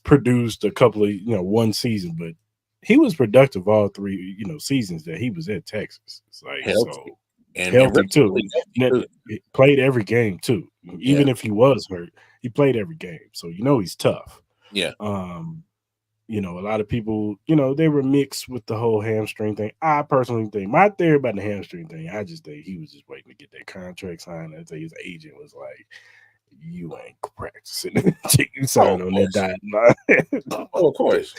produced a couple of one season, but he was productive all three seasons that he was at Texas. It's like healthy. Healthy too. He played every game too. Even if he was hurt, he played every game. So he's tough. Yeah. A lot of people, they were mixed with the whole hamstring thing. I personally think my theory about the hamstring thing, I just think he was just waiting to get that contract signed. I think his agent was like, "You ain't practicing until you sign on that dotted line." Oh, of course.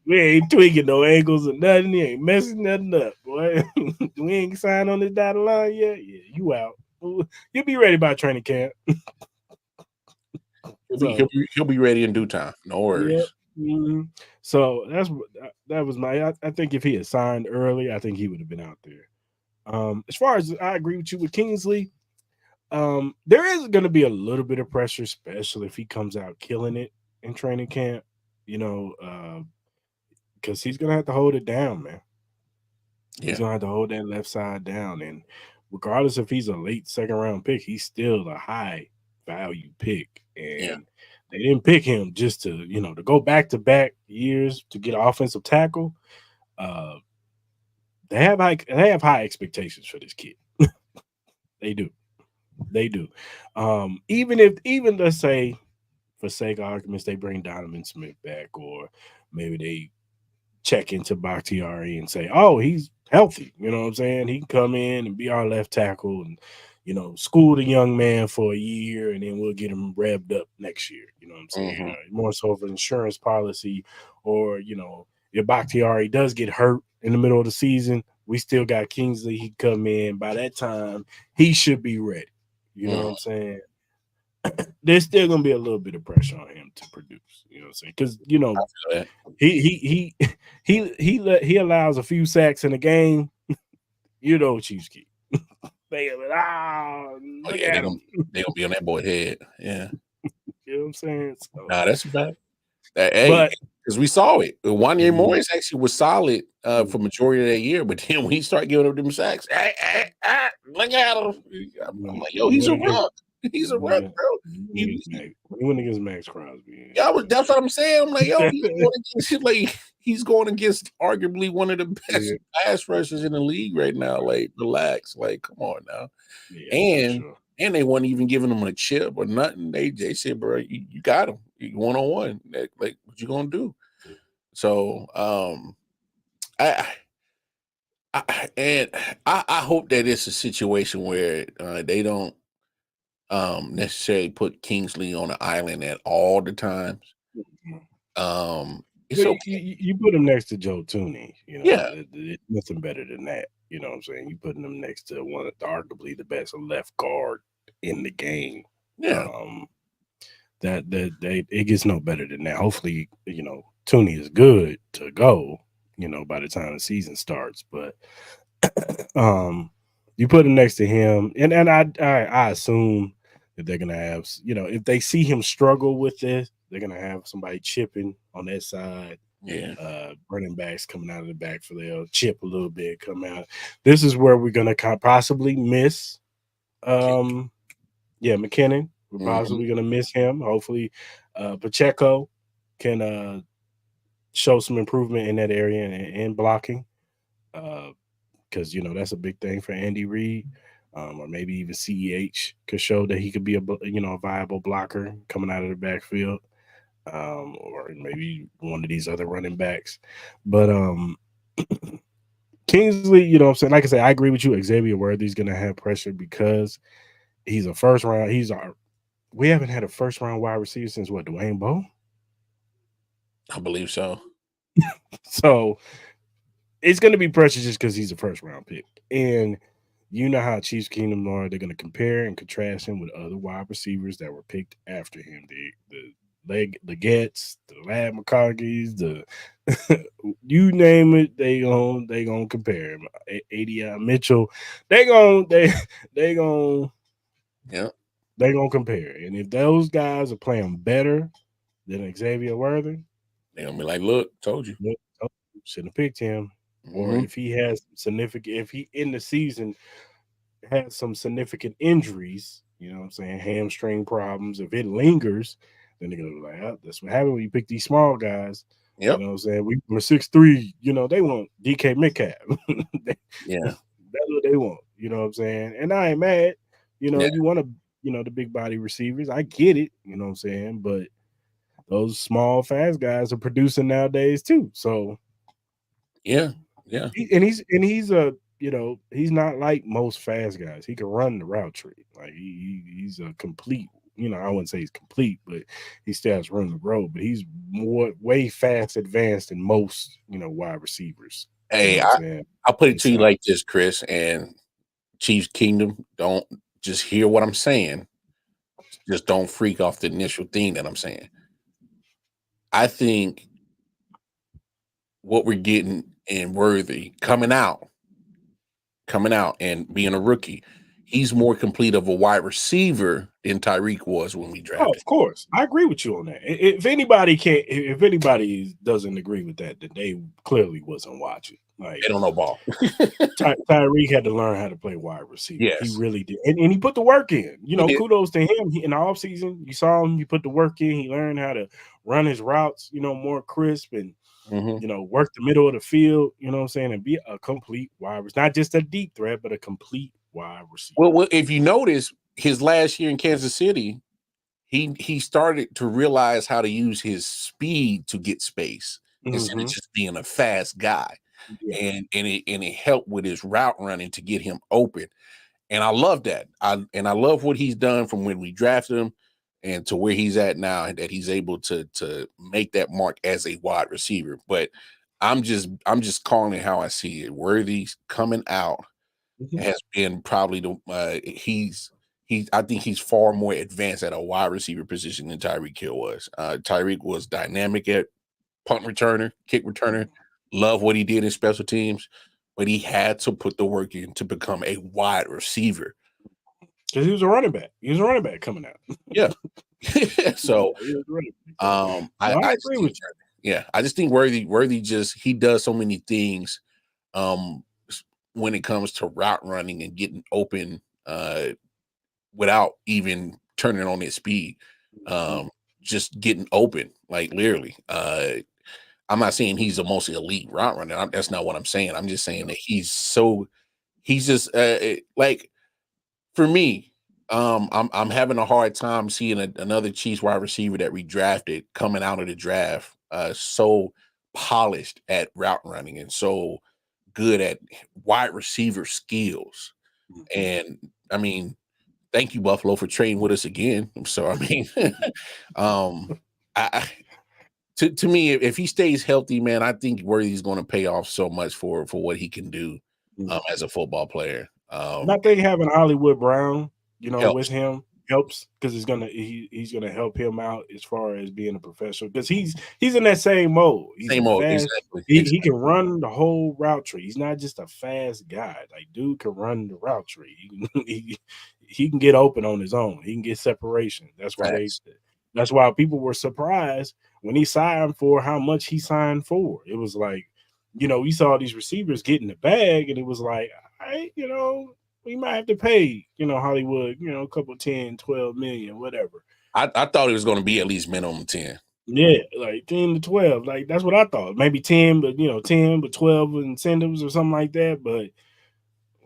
We ain't tweaking no ankles or nothing. He ain't messing nothing up, boy. We ain't signed on this dotted line yet. Yeah, you out. You'll be ready by training camp. He'll be ready in due time. No worries. Yeah. Mm-hmm. So that was I think if he had signed early, I think he would have been out there. As far as I agree with you with Kingsley, there is going to be a little bit of pressure, especially if he comes out killing it in training camp. Because he's going to have to hold it down, man. Yeah. He's going to have to hold that left side down, and regardless if he's a late second round pick, he's still a high value pick, and they didn't pick him just to to go back years to get an offensive tackle. They have high expectations for this kid. They do. Even let's say, for sake of arguments, they bring Donovan Smith back, or maybe they check into Bakhtiari and say, "Oh, he's healthy." You know what I'm saying? He can come in and be our left tackle and school the young man for a year, and then we'll get him revved up next year. You know what I'm saying? More so of an insurance policy, or if Bakhtiari does get hurt in the middle of the season, we still got Kingsley. He come in. By that time, he should be ready. You know what I'm saying? There's still gonna be a little bit of pressure on him to produce. You know what I'm saying? Because he allows a few sacks in a game. Chiefs keep. They gonna be on that boy head. Yeah. You know what I'm saying? So, nah, that's a fact. Hey, because we saw it. Wanya Morris actually was solid for majority of that year, but then when he started giving up them sacks, look at him. I'm like, yo, he's a ruck. He's a ruck, bro. He went against Max Crosby. Yeah, that's what I'm saying. I'm like, yo, he's going against arguably one of the best pass rushers in the league right now. Like, relax. Like, come on now. Yeah, and they weren't even giving him a chip or nothing. They said, bro, you got him. You 1-on-1. Like, what you gonna do? So, I hope that it's a situation where they don't necessarily put Kingsley on an island at all the times. It's okay. You put him next to Joe Tooney, it's nothing better than that. You know what I'm saying? You putting him next to one of arguably the best left guard in the game. Yeah. That it gets no better than that. Hopefully, Tooney is good to go, by the time the season starts. But you put him next to him, and I assume that they're gonna have, if they see him struggle with this, they're gonna have somebody chipping on that side. Yeah. Running backs coming out of the backfield, they'll chip a little bit, come out. This is where we're gonna possibly miss. McKinnon. We're possibly gonna miss him. Hopefully, Pacheco can show some improvement in that area and blocking, because that's a big thing for Andy Reid. or maybe even CEH could show that he could be a viable blocker coming out of the backfield, or maybe one of these other running backs. But Kingsley, you know what I'm saying? Like I said, I agree with you. Xavier Worthy's going to have pressure because he's a first round. We haven't had a first round wide receiver since what, Dwayne Bowe? I believe so. So it's going to be pressure just because he's a first round pick. And you know how Chiefskingdom are. They're going to compare and contrast him with other wide receivers that were picked after him. The Gets, the Lad McConaughey's, the you name it, they gonna compare him. ADI Mitchell, they gonna compare. And if those guys are playing better than Xavier Worthy, they're gonna be like, look, told you. Shouldn't have picked him. Or if he has if he in the season has some significant injuries, you know what I'm saying, hamstring problems, if it lingers, then they're gonna be like, oh, that's what happens when you pick these small guys. Yep. You know what I'm saying? We're 6'3", they want DK Metcalf. Yeah. That's what they want. You know what I'm saying? And I ain't mad. You want the big body receivers. I get it, you know what I'm saying? But those small, fast guys are producing nowadays too. So yeah. He's not like most fast guys. He can run the route tree. Like he's a complete, I wouldn't say he's complete, but he still has to run the road. But he's way fast advanced than most, wide receivers. Hey, I'll put it to you like this, Chris, and Chiefskingdom, don't just hear what I'm saying. Just don't freak off the initial thing that I'm saying. I think what we're getting in Worthy coming out and being a rookie, he's more complete of a wide receiver than Tyreek was when we drafted. Oh, of course. I agree with you on that. If anybody doesn't agree with that, then they clearly wasn't watching. Like, they don't know ball. Tyreek had to learn how to play wide receiver. Yes. He really did. And he put the work in. Kudos to him. In the offseason, you saw him, he put the work in. He learned how to run his routes, more crisp and work the middle of the field, you know what I'm saying, and be a complete wide receiver. Not just a deep threat, but a complete wide receiver. Well, if you notice, his last year in Kansas City, he started to realize how to use his speed to get space instead of just being a fast guy. Yeah. And it helped with his route running to get him open. And I love that. I love what he's done from when we drafted him and to where he's at now, and that he's able to make that mark as a wide receiver. But I'm just calling it how I see it. Worthy's coming out has been probably I think he's far more advanced at a wide receiver position than Tyreek Hill was. Tyreek was dynamic at punt returner, kick returner. Love what he did in special teams, but he had to put the work in to become a wide receiver. Because he was a running back. He was a running back coming out. Yeah. So I agree with you. Yeah, I just think Worthy he does so many things when it comes to route running and getting open without even turning on his speed. Just getting open, like literally. I'm not saying he's the most elite route runner. That's not what I'm saying. I'm just saying that he's just like, for me, I'm having a hard time seeing another Chiefs wide receiver that we drafted coming out of the draft so polished at route running and so good at wide receiver skills. And I mean, thank you, Buffalo, for trading with us again. So I mean, to me, if he stays healthy, man, I think Worthy's going to pay off so much for what he can do as a football player. And I think having Hollywood Brown, helps. With him helps because he's gonna help him out as far as being a professional, because he's in that same mode. Exactly. He can run the whole route tree. He's not just a fast guy. Like, dude can run the route tree. He can get open on his own. He can get separation. That's why people were surprised when he signed for how much he signed for. It was like, we saw these receivers get in the bag, and it was like, we might have to pay, Hollywood, a couple 10, 12 million, whatever. I thought it was going to be at least minimum 10. Yeah, like 10 to 12. Like, that's what I thought. Maybe 10, but 10, but 12 incentives or something like that. But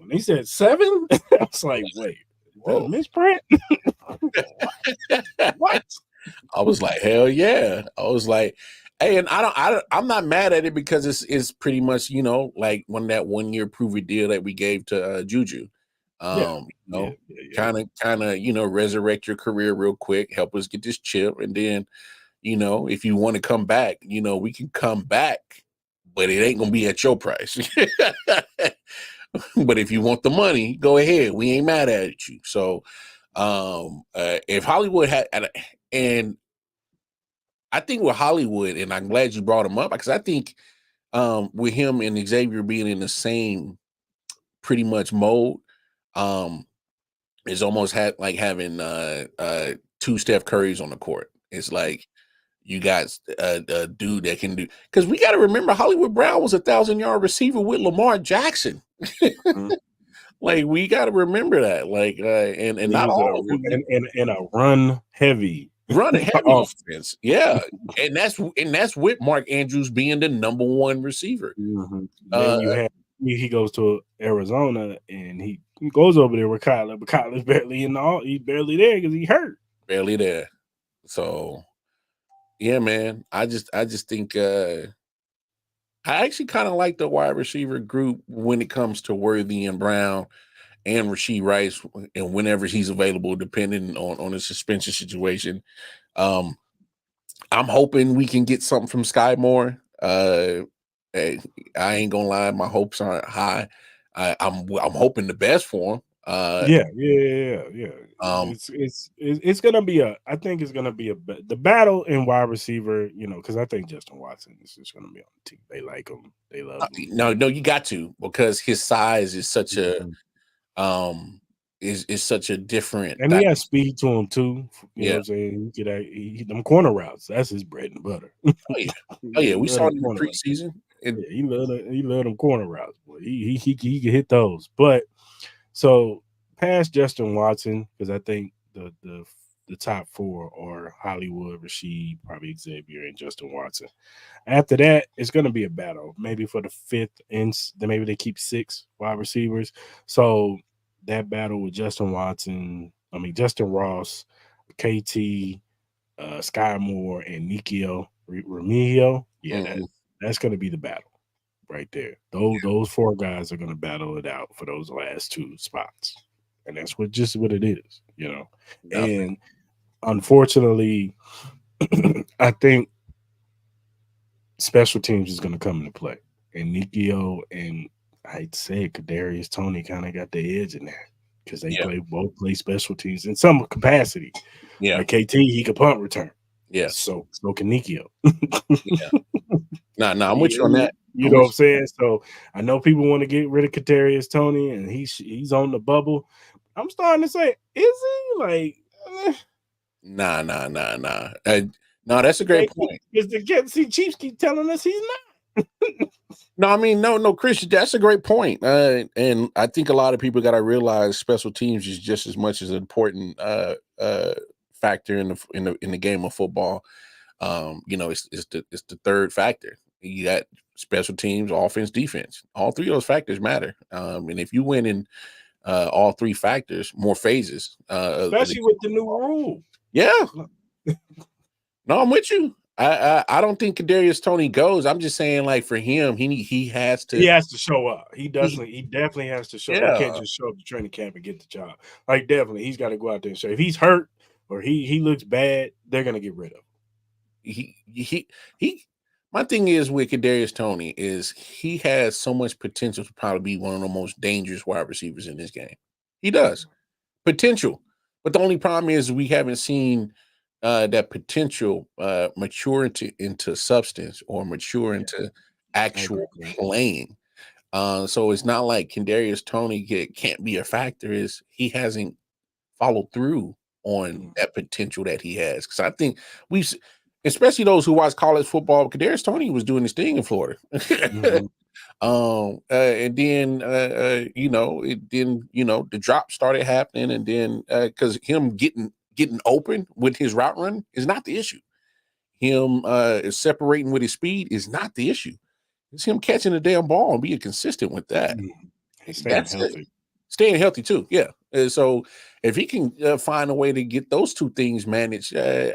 When he said 7, I was like, wait, is that a misprint? What? I was like, hell yeah. I was like, hey, and I'm not mad at it because it's pretty much, like when that 1 year prove it deal that we gave to Juju. Kind of, resurrect your career real quick, help us get this chip, and then, if you want to come back, we can come back, but it ain't gonna be at your price. But if you want the money, go ahead. We ain't mad at you. So, if Hollywood had, and I think with Hollywood, and I'm glad you brought him up because I think with him and Xavier being in the same pretty much mode, it's almost like having 2 Steph Currys on the court. It's like you got a dude that can do, because we got to remember Hollywood Brown was 1,000-yard receiver with Lamar Jackson. Mm-hmm. Like we got to remember that. Like and not all in a run heavy offense. Yeah. and that's with Mark Andrews being the number 1 receiver. Mm-hmm. Then he goes to Arizona and he goes over there with Kyler, but Kyler's he's barely there because he hurt. Barely there. So yeah, man. I just think I actually kind of like the wide receiver group when it comes to Worthy and Brown and Rashee Rice, and whenever he's available, depending on the suspension situation. I'm hoping we can get something from Sky Moore. I ain't gonna lie, my hopes aren't high. I'm hoping the best for him. Yeah. It's gonna be I think it's gonna be the battle in wide receiver, because I think Justin Watson is just gonna be on the team. They like him, they love him. No, you got to, because his size is such a is such a different, and he has speed to him too. You know what I'm saying? He them corner routes. That's his bread and butter. Oh yeah, we saw it in the preseason. He loved them corner routes. Boy. He can hit those. But so past Justin Watson, because I think the top 4 are Hollywood, Rashee, probably Xavier, and Justin Watson. After that, it's going to be a battle. Maybe for the 5th, and then maybe they keep 6 wide receivers. So that battle with Justin Ross, KT, Sky Moore, and Nikhil Remigio. Yeah, that's going to be the battle right there. Those 4 guys are going to battle it out for those last 2 spots. And that's what it is, And unfortunately, I think special teams is going to come into play. And Nikhil and I'd say Kadarius Toney kind of got the edge in there because they both play special teams in some capacity. Yeah. Like KT, he could punt return. Yeah. So can Nikhil. Nah, I'm with you on that. You know what I'm saying? So I know people want to get rid of Kadarius Toney, and he's on the bubble. I'm starting to say, is he? Like, Nah. No, that's a great point. Because the Chiefs keep telling us he's not. No, Chris, that's a great point. And I think a lot of people got to realize special teams is just as much as an important factor in the game of football. It's the third factor. You got special teams, offense, defense. All 3 of those factors matter. And if you win in all 3 factors, more phases, especially with the new rule. Yeah. No, I'm with you. I don't think Kadarius Toney goes. I'm just saying, like, for him, he has to show up. He definitely has to show up. He can't just show up to training camp and get the job. Like, definitely, he's got to go out there and show. If he's hurt or he looks bad, they're gonna get rid of him. My thing is with Kadarius Toney is he has so much potential to probably be one of the most dangerous wide receivers in this game. He does. Potential. But the only problem is we haven't seen that potential mature into substance or mature into actual playing. So it's not like Kadarius Toney can't be a factor. Is he hasn't followed through on that potential that he has. Because I think especially those who watch college football, Kadarius Toney was doing his thing in Florida. And then the drop started happening, and then because him getting open with his route run is not the issue. Him separating with his speed is not the issue. It's him catching the damn ball and being consistent with that. Staying healthy. staying healthy too. Yeah. And so if he can find a way to get those two things managed, man,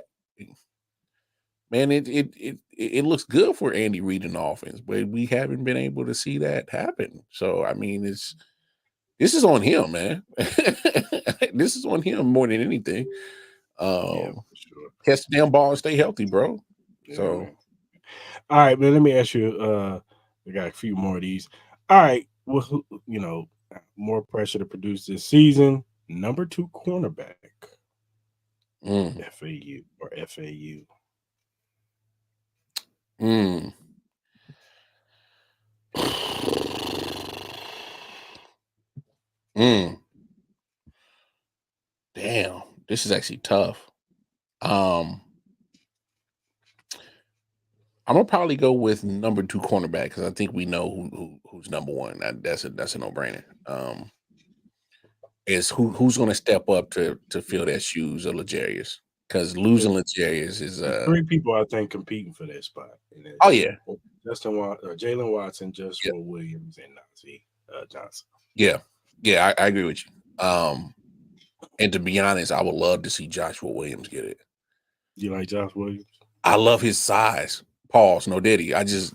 it looks good for Andy Reid in the offense, but we haven't been able to see that happen. So I mean, this is on him, man. This is on him more than anything. Yeah, for sure. Catch the damn ball and stay healthy, bro. Yeah, So man. All right, man. Let me ask you. We got a few more of these. All right. Well, more pressure to produce this season. Number 2 cornerback, FAU or FAU. Damn, this is actually tough. I'm gonna probably go with number 2 cornerback because I think we know who's number 1. That's a no brainer. Is who's gonna step up to fill that shoes of L'Jarius? Because losing L'Jarius is 3 people I think competing for that spot. Oh yeah, Jalen Watson, Joshua Williams, and Najee Johnson. Yeah, I agree with you. And to be honest, I would love to see Joshua Williams get it. You like Josh Williams? I love his size. Pause. No diddy. I just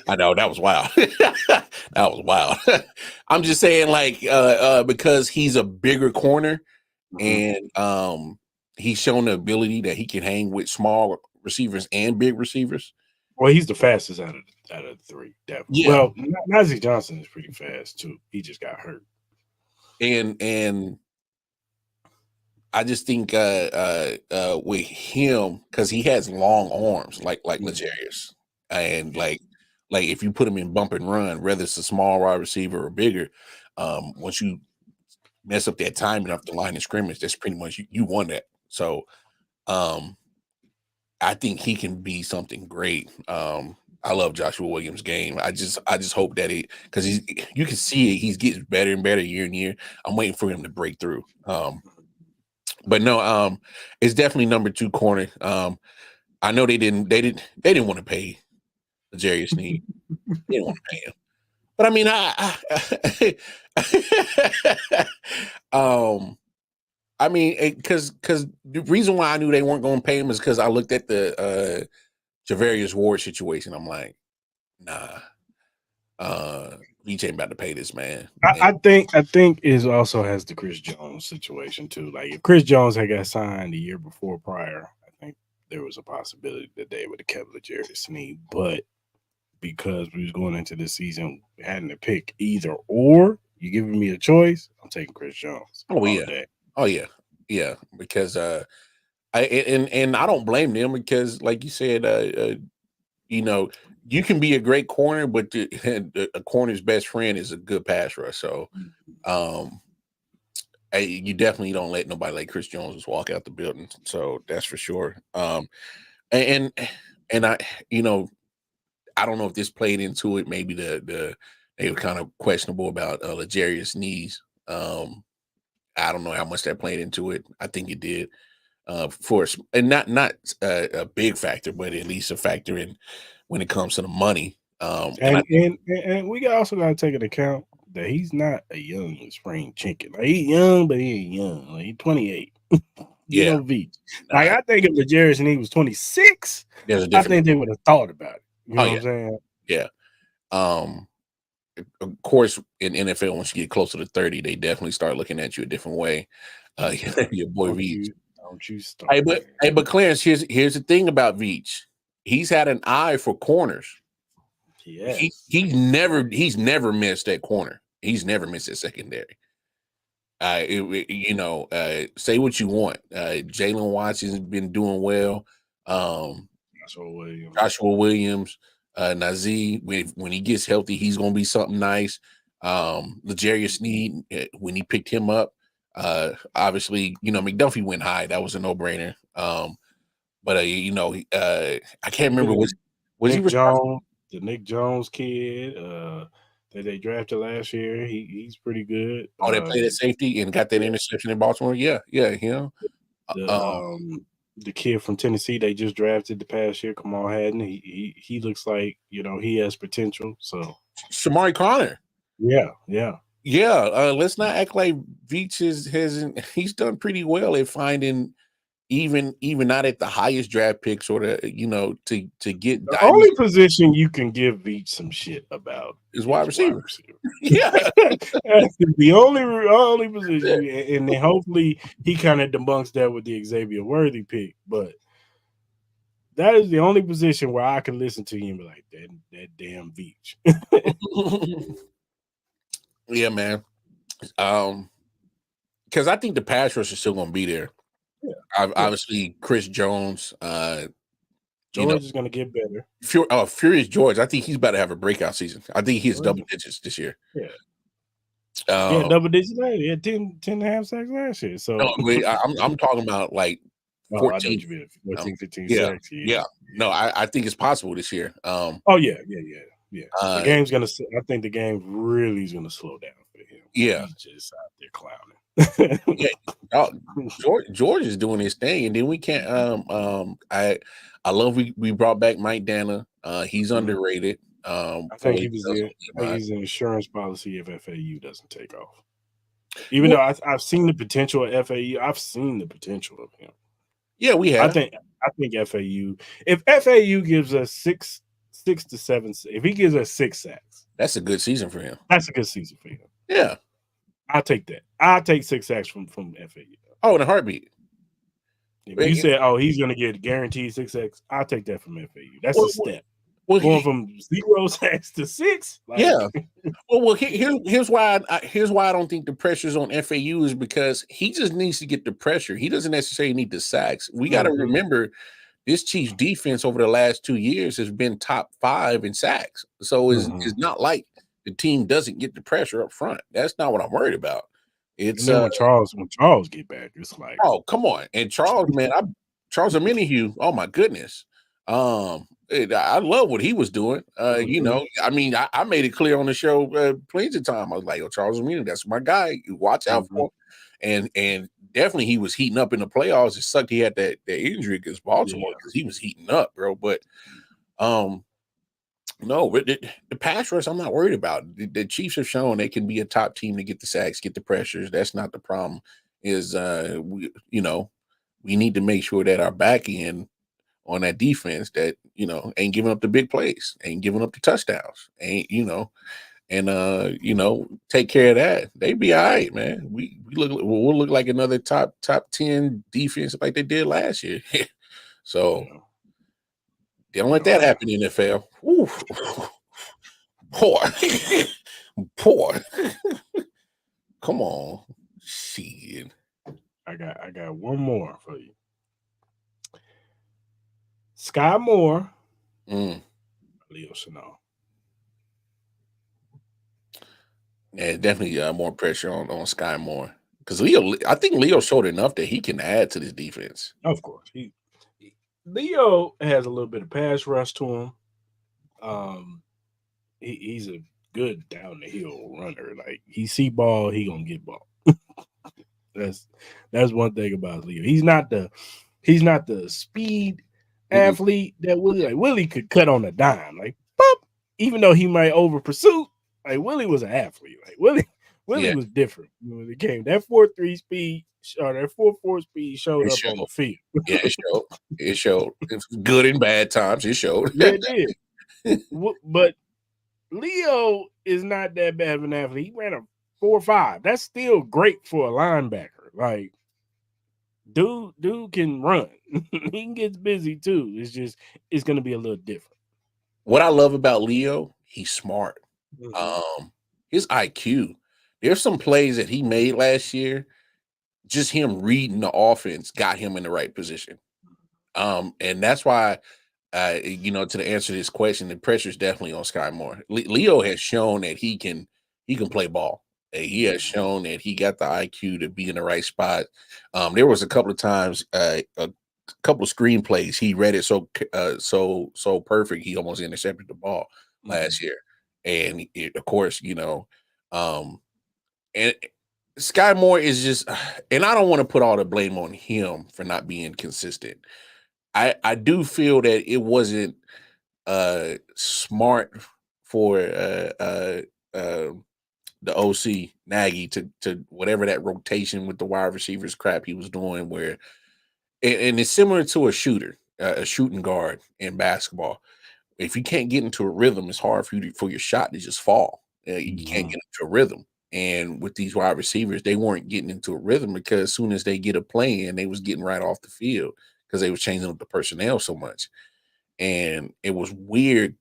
I know that was wild. That was wild. I'm just saying, like, because he's a bigger corner, and he's shown the ability that he can hang with small receivers and big receivers. Well, he's the fastest out of the 3. Definitely. Yeah. Well, Najee Johnson is pretty fast too. He just got hurt. And I just think with him, because he has long arms like L'Jarius, and like if you put him in bump and run, whether it's a small wide receiver or bigger, once you mess up that timing off the line of scrimmage, that's pretty much you won that. So I think he can be something great. I love Joshua Williams' game. I just hope that because you can see it, he's getting better and better year and year. I'm waiting for him to break through. But no, it's definitely number 2 corner. I know they didn't want to pay L'Jarius Sneed. They didn't want to pay him. But I mean, I mean, because the reason why I knew they weren't going to pay him is because I looked at the Javarius Ward situation. I'm like, nah, Veach ain't about to pay this man. I think it also has the Chris Jones situation too. Like if Chris Jones had got signed the year before prior, I think there was a possibility that they would have kept L'Jarius Sneed. But because we was going into the season having to pick either or, you giving me a choice, I'm taking Chris Jones. Oh yeah, because I don't blame them because, like you said, you can be a great corner, but a corner's best friend is a good pass rush. So, you definitely don't let nobody like Chris Jones just walk out the building. So that's for sure. And I, I don't know if this played into it. Maybe they were kind of questionable about L'Jarius knees. I don't know how much that played into it. I think it did. For us, and not a big factor, but at least a factor in when it comes to the money. And we also got to take into account that he's not a young spring chicken. Like he's young, but he ain't young. Like he's 28. Veach. Like I think if L'Jarius Sneed was 26, I think they would have thought about it. You know what I'm saying? Yeah. Of course, in NFL, once you get closer to 30, they definitely start looking at you a different way. Your boy Veach. Don't you start? But Clarence, here's the thing about Veach. He's had an eye for corners. Yeah, he's never missed that corner. He's never missed that secondary. Say what you want. Jalen Watson's been doing well. Joshua Williams, Najee, when he gets healthy, he's gonna be something nice. L'Jarius Sneed, when he picked him up, obviously, McDuffie went high. That was a no-brainer. But I can't remember was Nick Jones, the Nick Jones kid that they drafted last year. He's pretty good. Oh, they played at safety and got that interception in Baltimore. Yeah, him. The kid from Tennessee they just drafted the past year, Kamal Hadden. He looks like he has potential. So Shamari Connor. Yeah. Yeah, let's not act like Veach hasn't. He's done pretty well at finding even not at the highest draft picks or to get The diamond only position you can give Veach some shit about is wide receiver. Yeah, that's the only position, and then hopefully he kind of debunks that with the Xavier Worthy pick. But that is the only position where I can listen to him and be like that damn Veach. Yeah, man. Because I think the pass rush is still going to be there. Yeah. Obviously, Chris Jones. George is going to get better. Furious George. I think he's about to have a breakout season. I think he's double digits this year. Yeah. Double digits. He had 10 and a half sacks last year. So I'm talking about like 14, 15 yeah, sacks. Yeah. No, I think it's possible this year. Yeah. The game's gonna. I think the game really is gonna slow down for him. Yeah, he's just out there clowning. George is doing his thing, and then we can't. I love we brought back Mike Danna. He's underrated. I think he's an insurance policy if FAU doesn't take off. Even though I've seen the potential of FAU, I've seen the potential of him. Yeah, we have. I think FAU. If FAU gives us 6 to 7, if he gives us 6 sacks, that's a good season for him. That's a good season for him. Yeah, I'll take that. I'll take 6 sacks from FAU. Oh, in a heartbeat. If you said, he's going to get guaranteed 6 sacks, I'll take that from FAU. That's a step. Going from 0 sacks to 6. Yeah. Here's why I don't think the pressure's on FAU is because he just needs to get the pressure. He doesn't necessarily need the sacks. We got to remember this Chiefs defense over the last 2 years has been top 5 in sacks. So it's not like the team doesn't get the pressure up front. That's not what I'm worried about. It's when Charles get back, it's like, oh, come on. And Charles, man, Charles Omenihu, oh my goodness. I love what he was doing. You know, I mean, I made it clear on the show plenty of time. I was like, Charles Omenihu, that's my guy. You watch out for him. And definitely he was heating up in the playoffs. It sucked he had that injury against Baltimore because he was heating up, bro. But no, but the pass rush, I'm not worried about. The Chiefs have shown they can be a top team to get the sacks, get the pressures. That's not the problem. Is we need to make sure that our back end on that defense that ain't giving up the big plays, ain't giving up the touchdowns, ain't take care of that. They be all right, man. We'll look like another top 10 defense like they did last year. So. Don't let that happen in the NFL. Ooh. Poor. Come on. Shit. I got one more for you. Sky Moore. Leo Chenal. Yeah, definitely more pressure on Sky Moore. Because I think Leo showed enough that he can add to this defense. Of course. Leo has a little bit of pass rush to him. He's a good down the hill runner. Like he see ball, he gonna get ball. That's one thing about Leo. He's not the speed athlete that Willie could cut on a dime. Like pop, even though he might over pursue. Like Willie was an athlete. Like Willie was different when it came. That 4.3 speed or that 4.4 speed showed up on the field. Yeah, it showed. It's good and bad times. It showed. Yeah, it did. But Leo is not that bad of an athlete. He ran a 4.5. That's still great for a linebacker. Like, dude can run. He gets busy too. It's going to be a little different. What I love about Leo, he's smart. His IQ. There's some plays that he made last year. Just him reading the offense got him in the right position. And that's why, to the answer to this question, the pressure is definitely on Sky Moore. Leo has shown that he can play ball. He has shown that he got the IQ to be in the right spot. There was a couple of times, a couple of screen plays, he read it so perfect, he almost intercepted the ball last year. And of course, and Sky Moore is just, and I don't want to put all the blame on him for not being consistent. I do feel that it wasn't smart for the OC Nagy to whatever that rotation with the wide receivers crap he was doing, where and it's similar to a shooter, a shooting guard in basketball. If you can't get into a rhythm, it's hard for your shot to just fall. You can't get into a rhythm. And with these wide receivers, they weren't getting into a rhythm because as soon as they get a play in, they was getting right off the field because they was changing up the personnel so much. And it was weird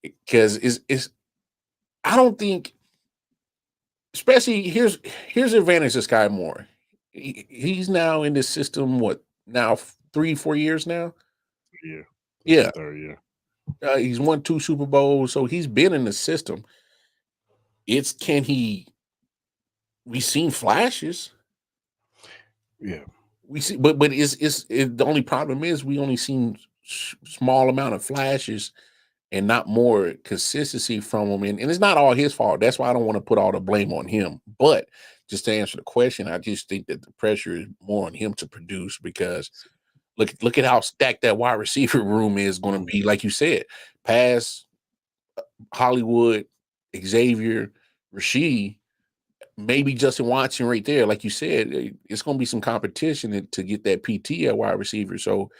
because it's I don't think, especially here's the advantage of Sky Moore. He's now in this system, what now 3-4 years now? Yeah. Yeah. Third year. He's won 2 Super Bowls, so he's been in the system. It's we've seen flashes. Yeah. We see, but the only problem is we only seen small amount of flashes and not more consistency from him. And it's not all his fault. That's why I don't want to put all the blame on him. But just to answer the question, I just think that the pressure is more on him to produce because look at how stacked that wide receiver room is going to be. Like you said, past Hollywood, Xavier, Rasheed, maybe Justin Watson right there. Like you said, it's going to be some competition to get that PT at wide receiver. So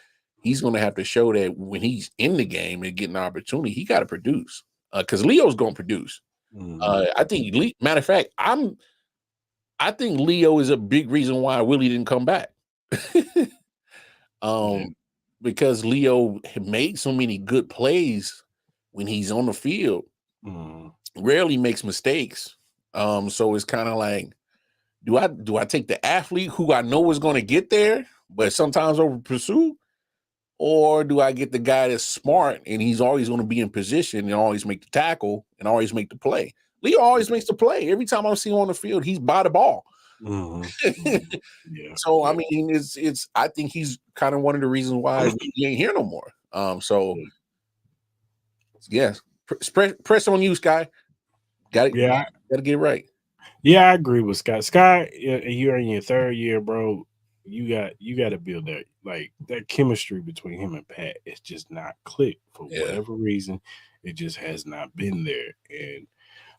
he's going to have to show that when he's in the game and getting an opportunity, he got to produce because Leo's going to produce. I think, matter of fact, I think Leo is a big reason why Willie didn't come back. Because Leo made so many good plays when he's on the field, rarely makes mistakes. So it's kind of like, do I take the athlete who I know is going to get there, but sometimes over pursue, or do I get the guy that's smart and he's always going to be in position and always make the tackle and always make the play? Leo always makes the play. Every time I see him on the field, he's by the ball. So I mean, it's. I think he's kind of one of the reasons why he ain't here no more. So yes, press on you, Sky. Got to get it right. Yeah, I agree with Sky. Sky, you're in your third year, bro. You got to build that, like, that chemistry between him and Pat. It's just not clicked for whatever reason. It just has not been there, and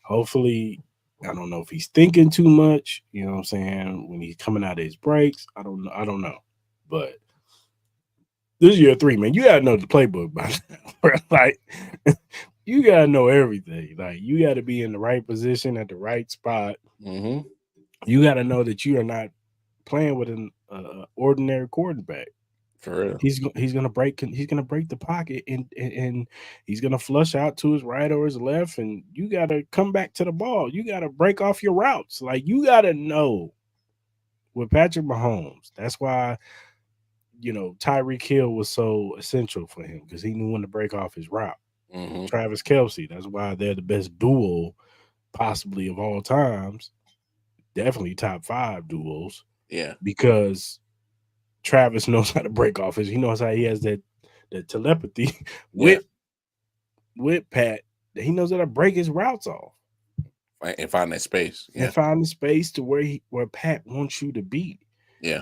hopefully, I don't know if he's thinking too much. You know what I'm saying? When he's coming out of his breaks, I don't know, but this is year 3, man. You gotta know the playbook by now. Like, you gotta know everything. Like, you gotta be in the right position at the right spot. You gotta know that you are not playing with an ordinary quarterback. For real, he's gonna break the pocket and he's gonna flush out to his right or his left, and you gotta come back to the ball. You gotta break off your routes. Like, you gotta know with Patrick Mahomes. That's why, Tyreek Hill was so essential for him, because he knew when to break off his route. Travis Kelce, that's why they're the best duo possibly of all times. Definitely top 5 duos. Yeah, because Travis knows how to break off he knows how he has that telepathy with Pat. He knows how to break his routes off and find that space. And find the space to where Pat wants you to be. Yeah.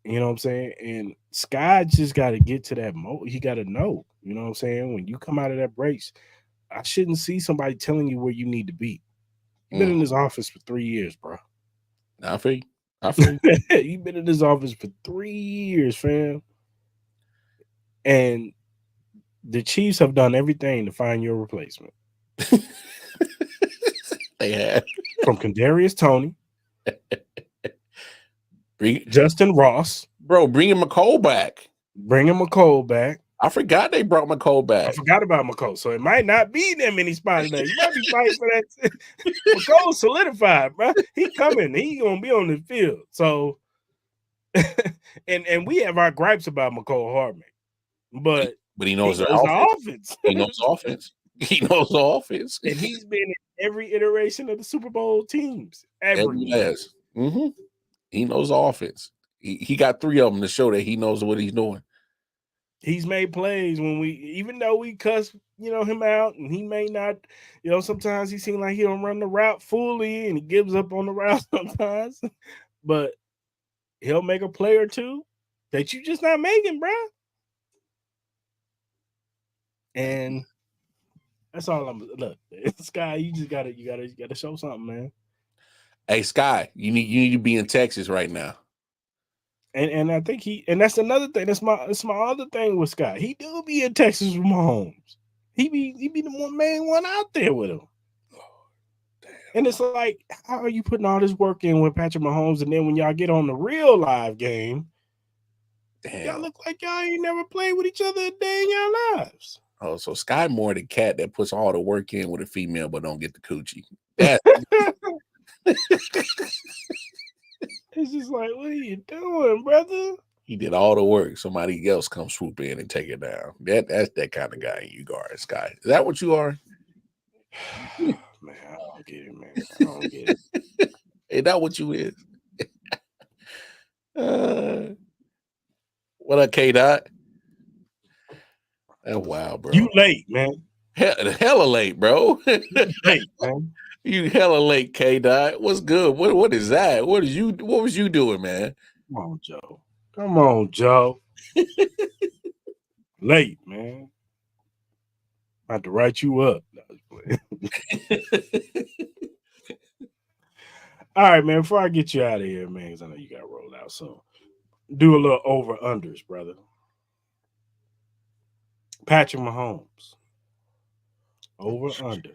You know what I'm saying? And Sky just got to get to that mode. He got to know, you know what I'm saying? When you come out of that brace, I shouldn't see somebody telling you where you need to be. You've been in this office for 3 years, bro. I feel you. You've been in this office for 3 years, fam. And the Chiefs have done everything to find your replacement. They have. From Kadarius Toney, Justin Ross. Bro, bringing McCole back. I forgot they brought McCole back. I forgot about McCole. So it might not be that many spots there. You might be fighting for that. McCole solidified, bro. He coming. He gonna be on the field. So, and we have our gripes about McCole Hardman, but he knows the offense. He knows offense. He knows the offense. And he's been in every iteration of the Super Bowl teams. Every has. He knows the offense. He got 3 of them to show that he knows what he's doing. He's made plays when even though we cuss, him out, and he may not, sometimes he seems like he don't run the route fully and he gives up on the route sometimes, but he'll make a play or two that you just not making, bro. And that's all look, Sky, you gotta show something, man. Hey, Sky, you need to be in Texas right now. And I think that's another thing. That's my other thing with Scott. He do be in Texas with Mahomes. He be the main one out there with him. And it's like, how are you putting all this work in with Patrick Mahomes, and then when y'all get on the real live game, y'all look like y'all ain't never played with each other a day in your lives. Oh, so Sky more the cat that puts all the work in with a female but don't get the coochie. That's It's just like, what are you doing, brother? He did all the work. Somebody else come swoop in and take it down. That's that kind of guy you are, Sky. Is that what you are? Man, I don't get it, man. I don't get it. Is that what you is? What up, K-Dot? Oh, wow, bro. You late, man. Hella late, bro. Late, man. You hella late, K-Dot. What's good? What is that? What was you doing, man? Come on, Joe. Come on, Joe. Late, man. I have to write you up. All right, man. Before I get you out of here, man, because I know you got rolled out. So do a little over-unders, brother. Patrick Mahomes. Over-under.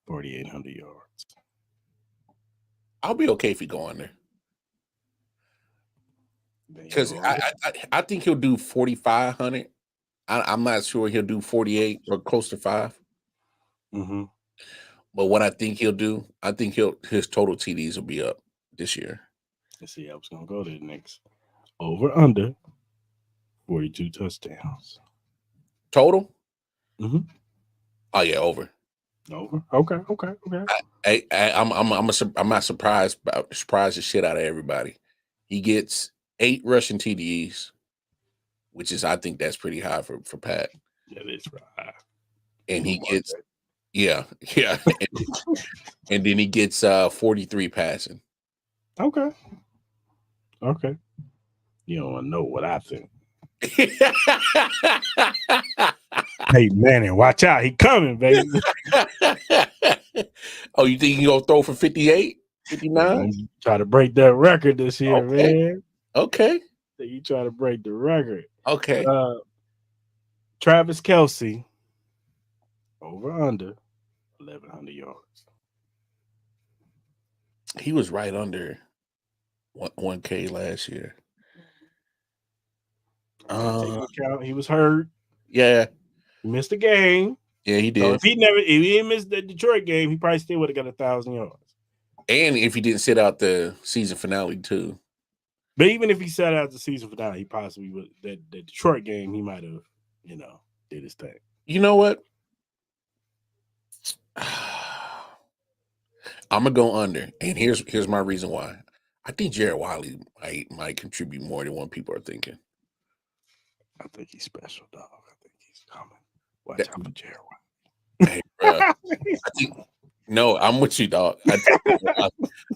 4,800 yards. I'll be okay if he go under. Because I think he'll do 4,500. I'm not sure he'll do 48 or close to 5. Mm-hmm. But what I think he'll do, I think his total TDs will be up this year. Let's see. I was gonna go to the next. Over under 42 touchdowns. Total? Mm-hmm. Oh yeah, over. Over. Okay. I'm not surprised the shit out of everybody. He gets 8 rushing TDs, which is I think that's pretty high for Pat. That is right high. And he gets yeah. And then he gets 43 passing. Okay. You don't want to know what I think. Hey, Manning, watch out. He coming, baby. Oh, you think he gonna throw for 58, 59? Try to break that record this year, man. Okay. You try to break the record. Okay. Travis Kelce, over under 1,100 yards. He was right under 1K last year. He was hurt. Yeah. He missed the game. Yeah, he did. So if he didn't miss the Detroit game, he probably still would have got 1,000 yards. And if he didn't sit out the season finale too. But even if he sat out the season finale, he possibly would. That Detroit game, he might have, did his thing. You know what? I'm gonna go under, and here's my reason why. I think Jared Wiley might contribute more than what people are thinking. I think he's special, dog. I think he's coming. Watch out for Jared Wiley. Hey, bro. No, I'm with you, dog.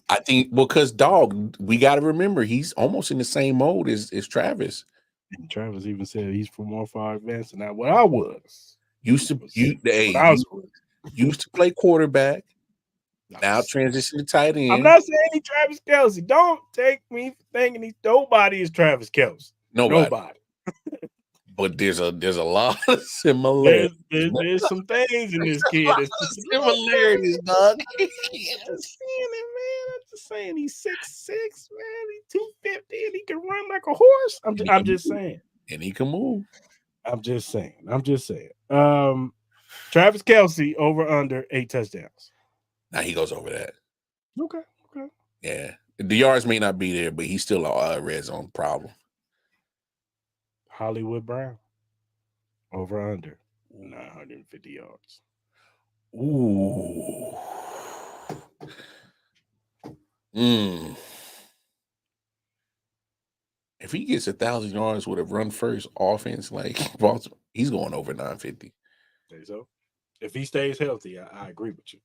I think because, dog, we got to remember he's almost in the same mode as Travis. And Travis even said he's more far advanced than what I was. Used to play quarterback. Now transition to tight end. I'm not saying he's Travis Kelce. Don't take me for thinking nobody is Travis Kelce. Nobody. But there's a lot of similarities. There's some things in this kid. There's similarities, dog. I'm just saying he's 6'6", man. He's 250 and he can run like a horse. I'm just saying. And he can move. I'm just saying. Travis Kelce over under 8 touchdowns. Now he goes over that. Okay. Yeah. The yards may not be there, but he's still a red zone problem. Hollywood Brown over under 950 yards. Ooh. If he gets 1,000 yards with a run first offense like Baltimore, he's going over 950. So if he stays healthy, I agree with you.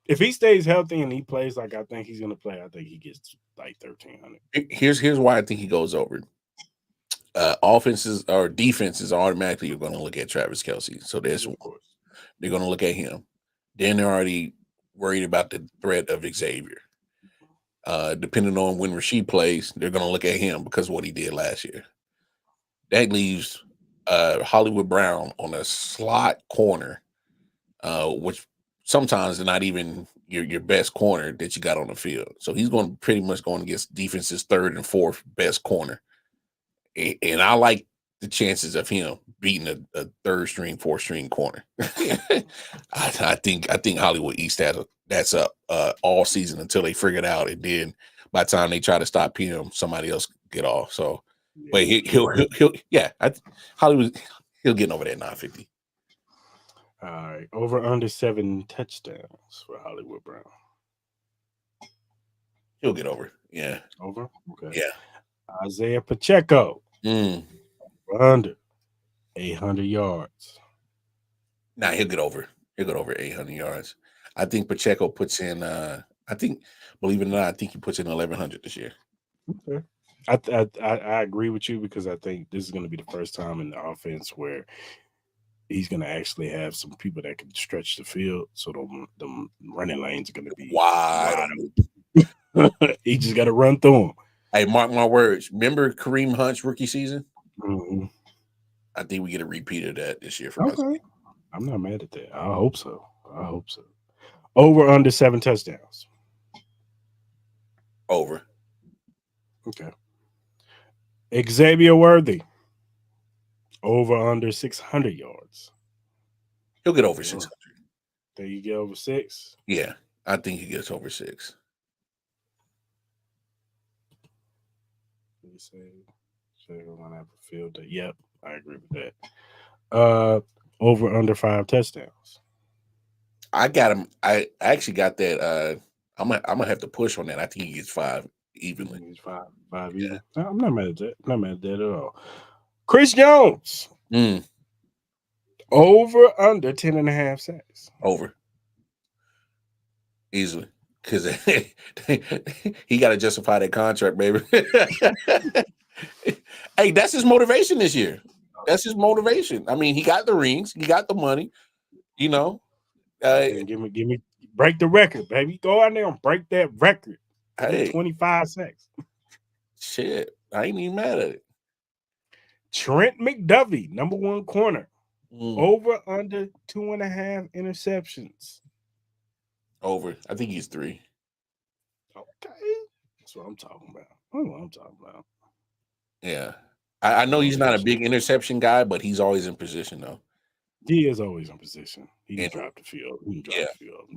If he stays healthy and he plays like I think he's going to play, I think he gets like 1,300. Here's why I think he goes over. Offenses or defenses automatically are going to look at Travis Kelce. So they're going to look at him. Then they're already worried about the threat of Xavier. Depending on when Rasheed plays, they're going to look at him because of what he did last year. That leaves Hollywood Brown on a slot corner, which sometimes is not even your best corner that you got on the field. So he's going pretty much going against defense's third and fourth best corner. And I like the chances of him beating a third string, fourth string corner. I think Hollywood eats that's up all season until they figure it out. And then by the time they try to stop him, somebody else get off. So, but Hollywood, he'll get over that 950. All right, over under 7 touchdowns for Hollywood Brown. He'll get over. Yeah, over. Okay. Yeah. Isaiah Pacheco. Under 800 yards. Nah, he'll get over. He'll get over 800 yards. I think Pacheco puts in. Believe it or not, I think he puts in 1,100 this year. Okay. I agree with you because I think this is going to be the first time in the offense where he's going to actually have some people that can stretch the field. So the running lanes are going to be wide open. He just got to run through them. Hey, mark my words. Remember Kareem Hunt's rookie season? Mm-hmm. I think we get a repeat of that this year. Okay. I'm not mad at that. I hope so. Over under 7 touchdowns. Over. Okay. Xavier Worthy. Over under 600 yards. He'll get over 600. Think you get over 6? Yeah, I think he gets over 6. Yep, I agree with that. Over under 5 touchdowns. I got him. I actually got that. I'm gonna have to push on that. I think he gets 5 evenly. He's 5 even. I'm not mad at that. Not mad at that at all. Chris Jones. Over under 10.5 sacks. Over. Easily. Because he got to justify that contract, baby. Hey, that's his motivation this year. That's his motivation. I mean, he got the rings, he got the money, you know. Give me, break the record, baby. Go out there and break that record. Hey, 25 sacks. Shit, I ain't even mad at it. Trent McDuffie, number 1 corner. Over under 2.5 interceptions. Over. I think he's 3. Okay. That's what I'm talking about. Yeah. I know he's not a big interception guy, but he's always in position, though. He is always in position. He can drop the field.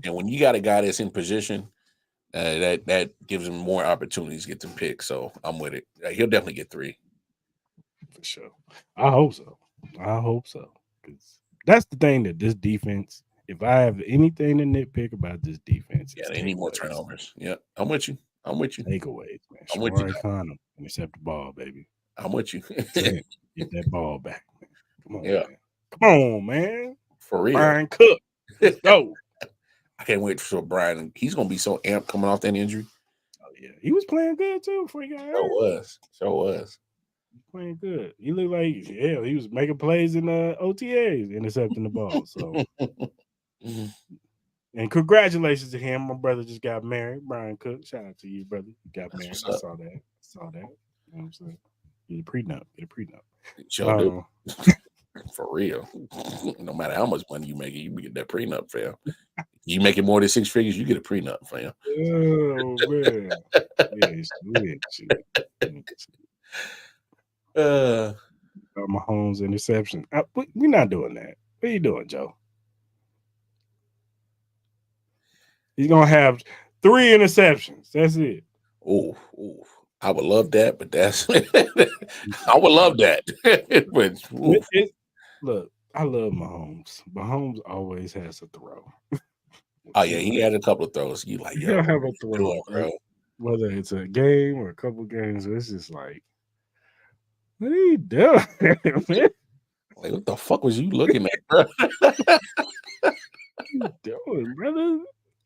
And when you got a guy that's in position, that gives him more opportunities to get them picks. So I'm with it. He'll definitely get 3. For sure. I hope so. Because that's the thing that this defense, if I have anything to nitpick about this defense, they need more turnovers. Yeah, I'm with you. Takeaways, man. I'm with you. Intercept the ball, baby. I'm with you. Get that ball back, man. Come on, man. For real. Brian Cook. Let's go. I can't wait for Brian. He's gonna be so amped coming off that injury. Oh yeah, he was playing good too before he got hurt. So was. Playing good. He looked like he was making plays in OTAs, intercepting the ball. So, and congratulations to him. My brother just got married, Brian Cook. Shout out to you, brother. You got married. I saw that. You know what I'm saying? Get a prenup. Sure do. For real. No matter how much money you make, you get that prenup, fam. You make it more than 6 figures, you get a prenup, fam. Oh man. Mahomes interception. We're not doing that. What are you doing, Joe? He's gonna have 3 interceptions. That's it. Oh, I would love that, but that's I would love that. But look, I love Mahomes. Mahomes always has a throw. Oh yeah, he had a couple of throws. You like, he'll have a throw, bro. Whether it's a game or a couple games, it's just like, what are you doing, man? Like, what the fuck was you looking at, bro? What are you doing, brother?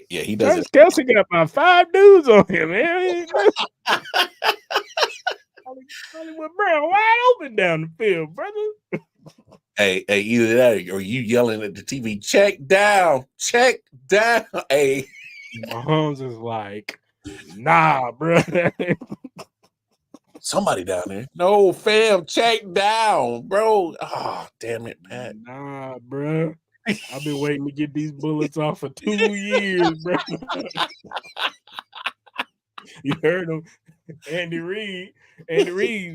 Yeah, he does. Kelsey got about 5 dudes on him, man. Hollywood Brown wide open down the field, brother. Hey, either that or you yelling at the TV, check down. Hey. Mahomes is like, nah, bro. Somebody down there. No, fam, check down, bro. Oh, damn it, Pat. Nah, bro. I've been waiting to get these bullets off for 2 years, bro. You heard him, Andy Reid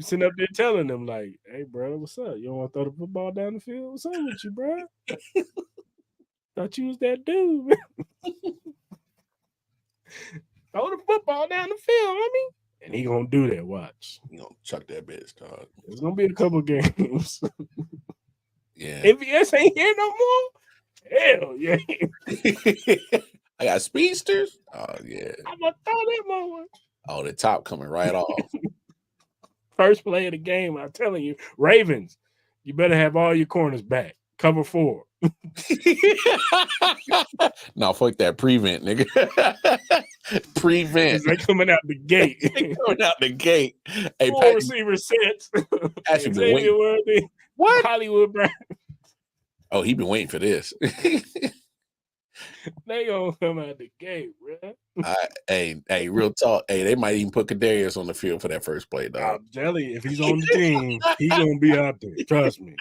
sitting up there telling them, like, hey, bro, what's up? You don't want to throw the football down the field? What's up with you, bro? Thought you was that dude, man. Throw the football down the field, I mean. And he gonna do that, watch. You gonna chuck that bitch, dog. There's gonna be a couple games. Yeah. If he ain't here no more, hell yeah. I got speedsters. Oh, yeah. I'm gonna throw that more. Oh, the top coming right off. First play of the game, I'm telling you, Ravens, you better have all your corners back. Cover 4. No, fuck that prevent, nigga. Prevent. They coming out the gate. Coming out the gate. Hey, 4 receiver sets. Xavier Worthy. What? Hollywood Brown. Oh, he been waiting for this. They gonna come out the gate, bro. Hey, real talk. Hey, they might even put Kadarius on the field for that first play, dog. I'm telling you, if he's on the team, he gonna be out there. Trust me.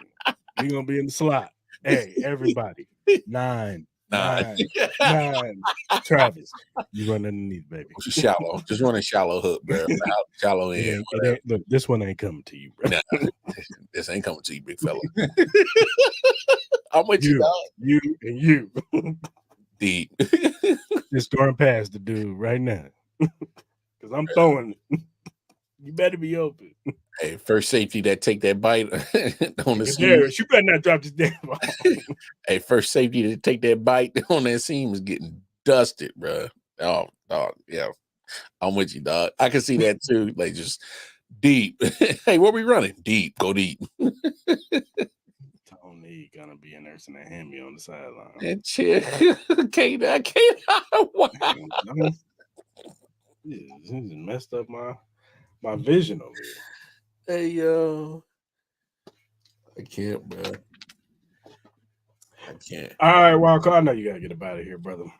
He gonna be in the slot. Hey, everybody. 9. Travis, you run underneath, baby. Shallow. Just run a shallow hook, bro. Shallow in. Look, this one ain't coming to you, bro. Nah, this ain't coming to you, big fella. I'm with you, dog. You and you. Deep. Just throwing past the dude right now. Because I'm throwing it. You better be open. Hey, first safety that take that bite on the seam. You better not drop this damn ball. Hey, first safety to take that bite on that seam is getting dusted, bro. Oh, dog, yeah. I'm with you, dog. I can see that too. Like just deep. Hey, what we running? Deep. Go deep. Tony gonna be in there and hand me on the sideline. And chill. I can't. Wow. This messed up my vision over here. Hey, yo. I can't, bro. I can't. All right, Walker. I know you gotta get up out of here, brother.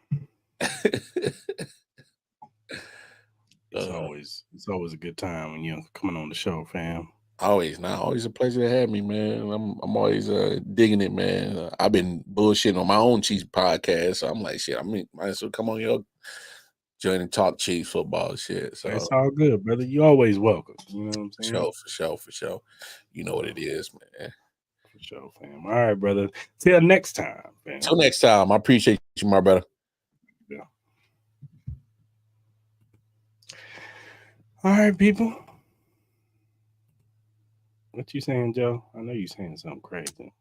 It's always a good time when you're coming on the show, fam. Always a pleasure to have me, man. I'm always digging it, man. I've been bullshitting on my own Chiefs podcast, so I'm like, shit. I mean, might as well come on your join and talk Chiefs football shit. So it's all good, brother. You always welcome. You know what I'm saying? For sure. You know what it is, man. For sure, fam. All right, brother. Till next time, fam. Till next time. I appreciate you, my brother. Yeah. All right, people. What you saying, Joe? I know you saying something crazy.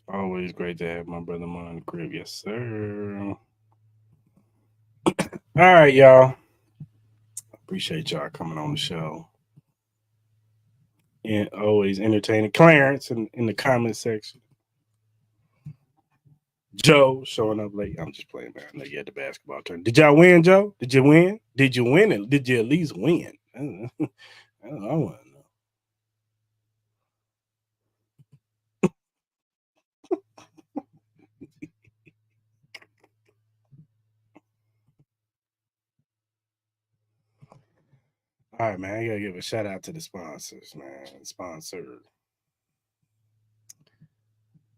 Always great to have my brother on the crib. Yes, sir. All right, y'all. Appreciate y'all coming on the show. And always entertaining Clarence in the comment section. Joe showing up late. I'm just playing, man. I know you had the basketball turn. Did y'all win, Joe? Did you win? Did you win it? Did you at least win? I don't know. I want to know. All right, man. I gotta give a shout out to the sponsors, man. Sponsor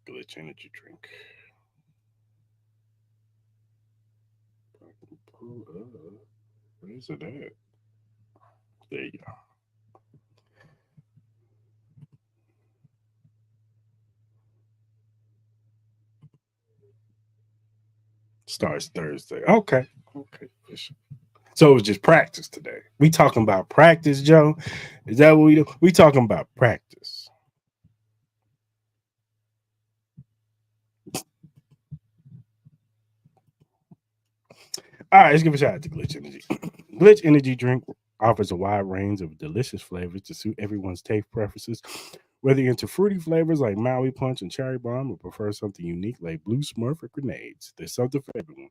Glitch Energy Drink. Where's it at? There you go. Starts Thursday. Okay. So it was just practice today. We talking about practice, Joe? Is that what we do? We talking about practice. All right, let's give a shout out to Glitch Energy. Glitch Energy Drink offers a wide range of delicious flavors to suit everyone's taste preferences. Whether you're into fruity flavors like Maui Punch and Cherry Bomb or prefer something unique like Blue Smurf or Grenades, there's something for everyone.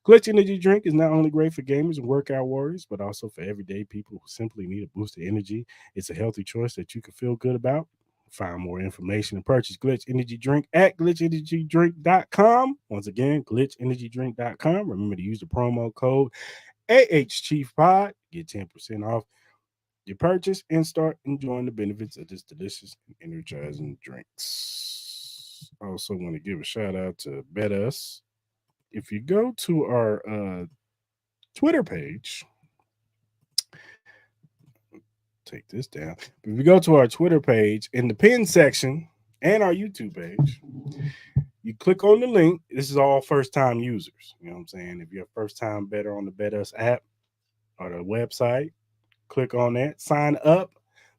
Glitch Energy Drink is not only great for gamers and workout warriors, but also for everyday people who simply need a boost of energy. It's a healthy choice that you can feel good about. find more information and purchase Glitch Energy Drink at glitchenergydrink.com. Once again, glitchenergydrink.com. Remember to use the promo code AHChiefPod. Get 10% off your purchase and start enjoying the benefits of this delicious and energizing drinks. I also want to give a shout out to BetUs. If you go to our Twitter page, take this down. If you go to our Twitter page in the pin section and our YouTube page, you click on the link. This is all first-time users. You know what I'm saying? If you're a first-time better on the BetUs app or the website, click on that, sign up,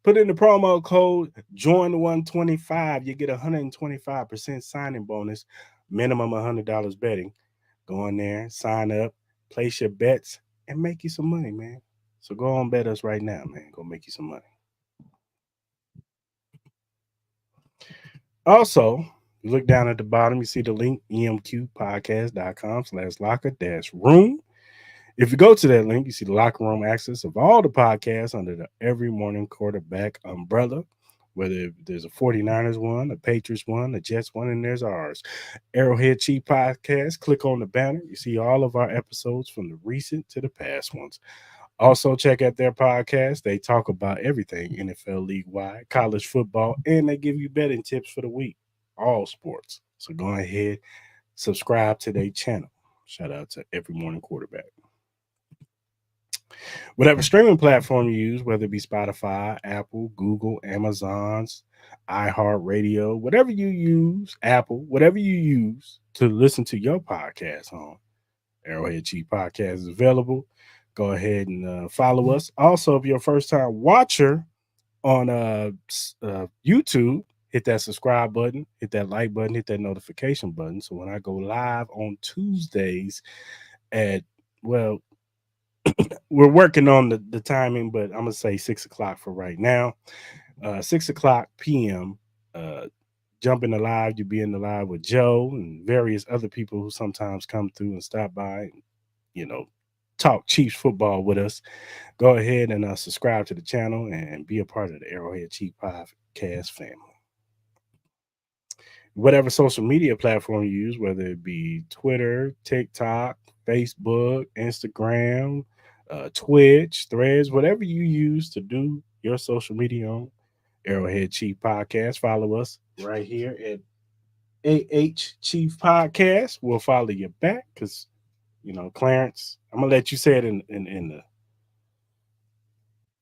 put in the promo code JOIN125. You get 125% signing bonus, minimum $100 betting. Go in there, sign up, place your bets, and make you some money, man. So go on BetUs right now, man. Go make you some money. Also, you look down at the bottom, you see the link, emqpodcast.com/locker-room. If you go to that link, you see the locker room access of all the podcasts under the Every Morning Quarterback umbrella, whether there's a 49ers one, a Patriots one, a Jets one, and there's ours. Arrowhead Chief Podcast. Click on the banner. You see all of our episodes from the recent to the past ones. Also, check out their podcast. They talk about everything NFL league-wide, college football, and they give you betting tips for the week, all sports. So go ahead, subscribe to their channel. Shout out to Every Morning Quarterback. Whatever streaming platform you use, whether it be Spotify, Apple, Google, Amazon's, iHeartRadio, whatever you use, Apple, whatever you use to listen to your podcast on, Arrowhead Chief Podcast is available. Go ahead and follow us. Also, if you're a first-time watcher on YouTube, hit that subscribe button, hit that like button, hit that notification button. So when I go live on Tuesdays at, well, we're working on the timing, but I'm going to say 6 o'clock for right now. 6 o'clock p.m., jump in the live. You'll be in the live with Joe and various other people who sometimes come through and stop by and, you know, talk Chiefs football with us. Go ahead and subscribe to the channel and be a part of the Arrowhead Chief Podcast family. Whatever social media platform you use, whether it be Twitter, TikTok, Facebook, Instagram, Twitch, Threads, whatever you use to do your social media on, Arrowhead Chief Podcast. Follow us right here at AH Chief Podcast. We'll follow you back because, you know, Clarence, I'm gonna let you say it in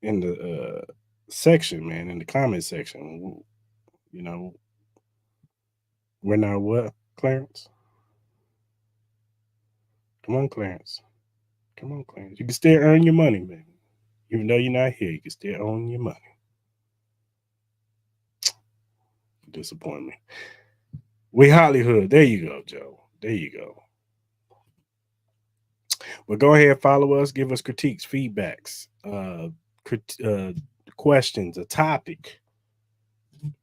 the section, man, in the comment section. You know, we're not what, Clarence? Come on, Clarence. Come on, Clarence. You can still earn your money, man. Even though you're not here, you can still earn your money. Disappoint me. We Hollywood. There you go, Joe. There you go. Well, go ahead, follow us, give us critiques, feedbacks, questions, a topic,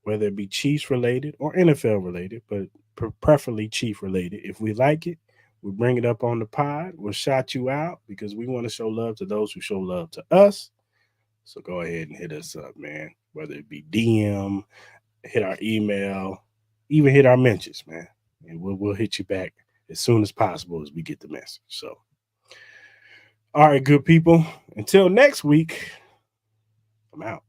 whether it be Chiefs related or NFL related, but preferably Chief related. If we like it, we'll bring it up on the pod. We'll shout you out because we want to show love to those who show love to us. So go ahead and hit us up, man. Whether it be DM, hit our email, even hit our mentions, man. And we'll hit you back as soon as possible as we get the message. So, all right, good people. Until next week, I'm out.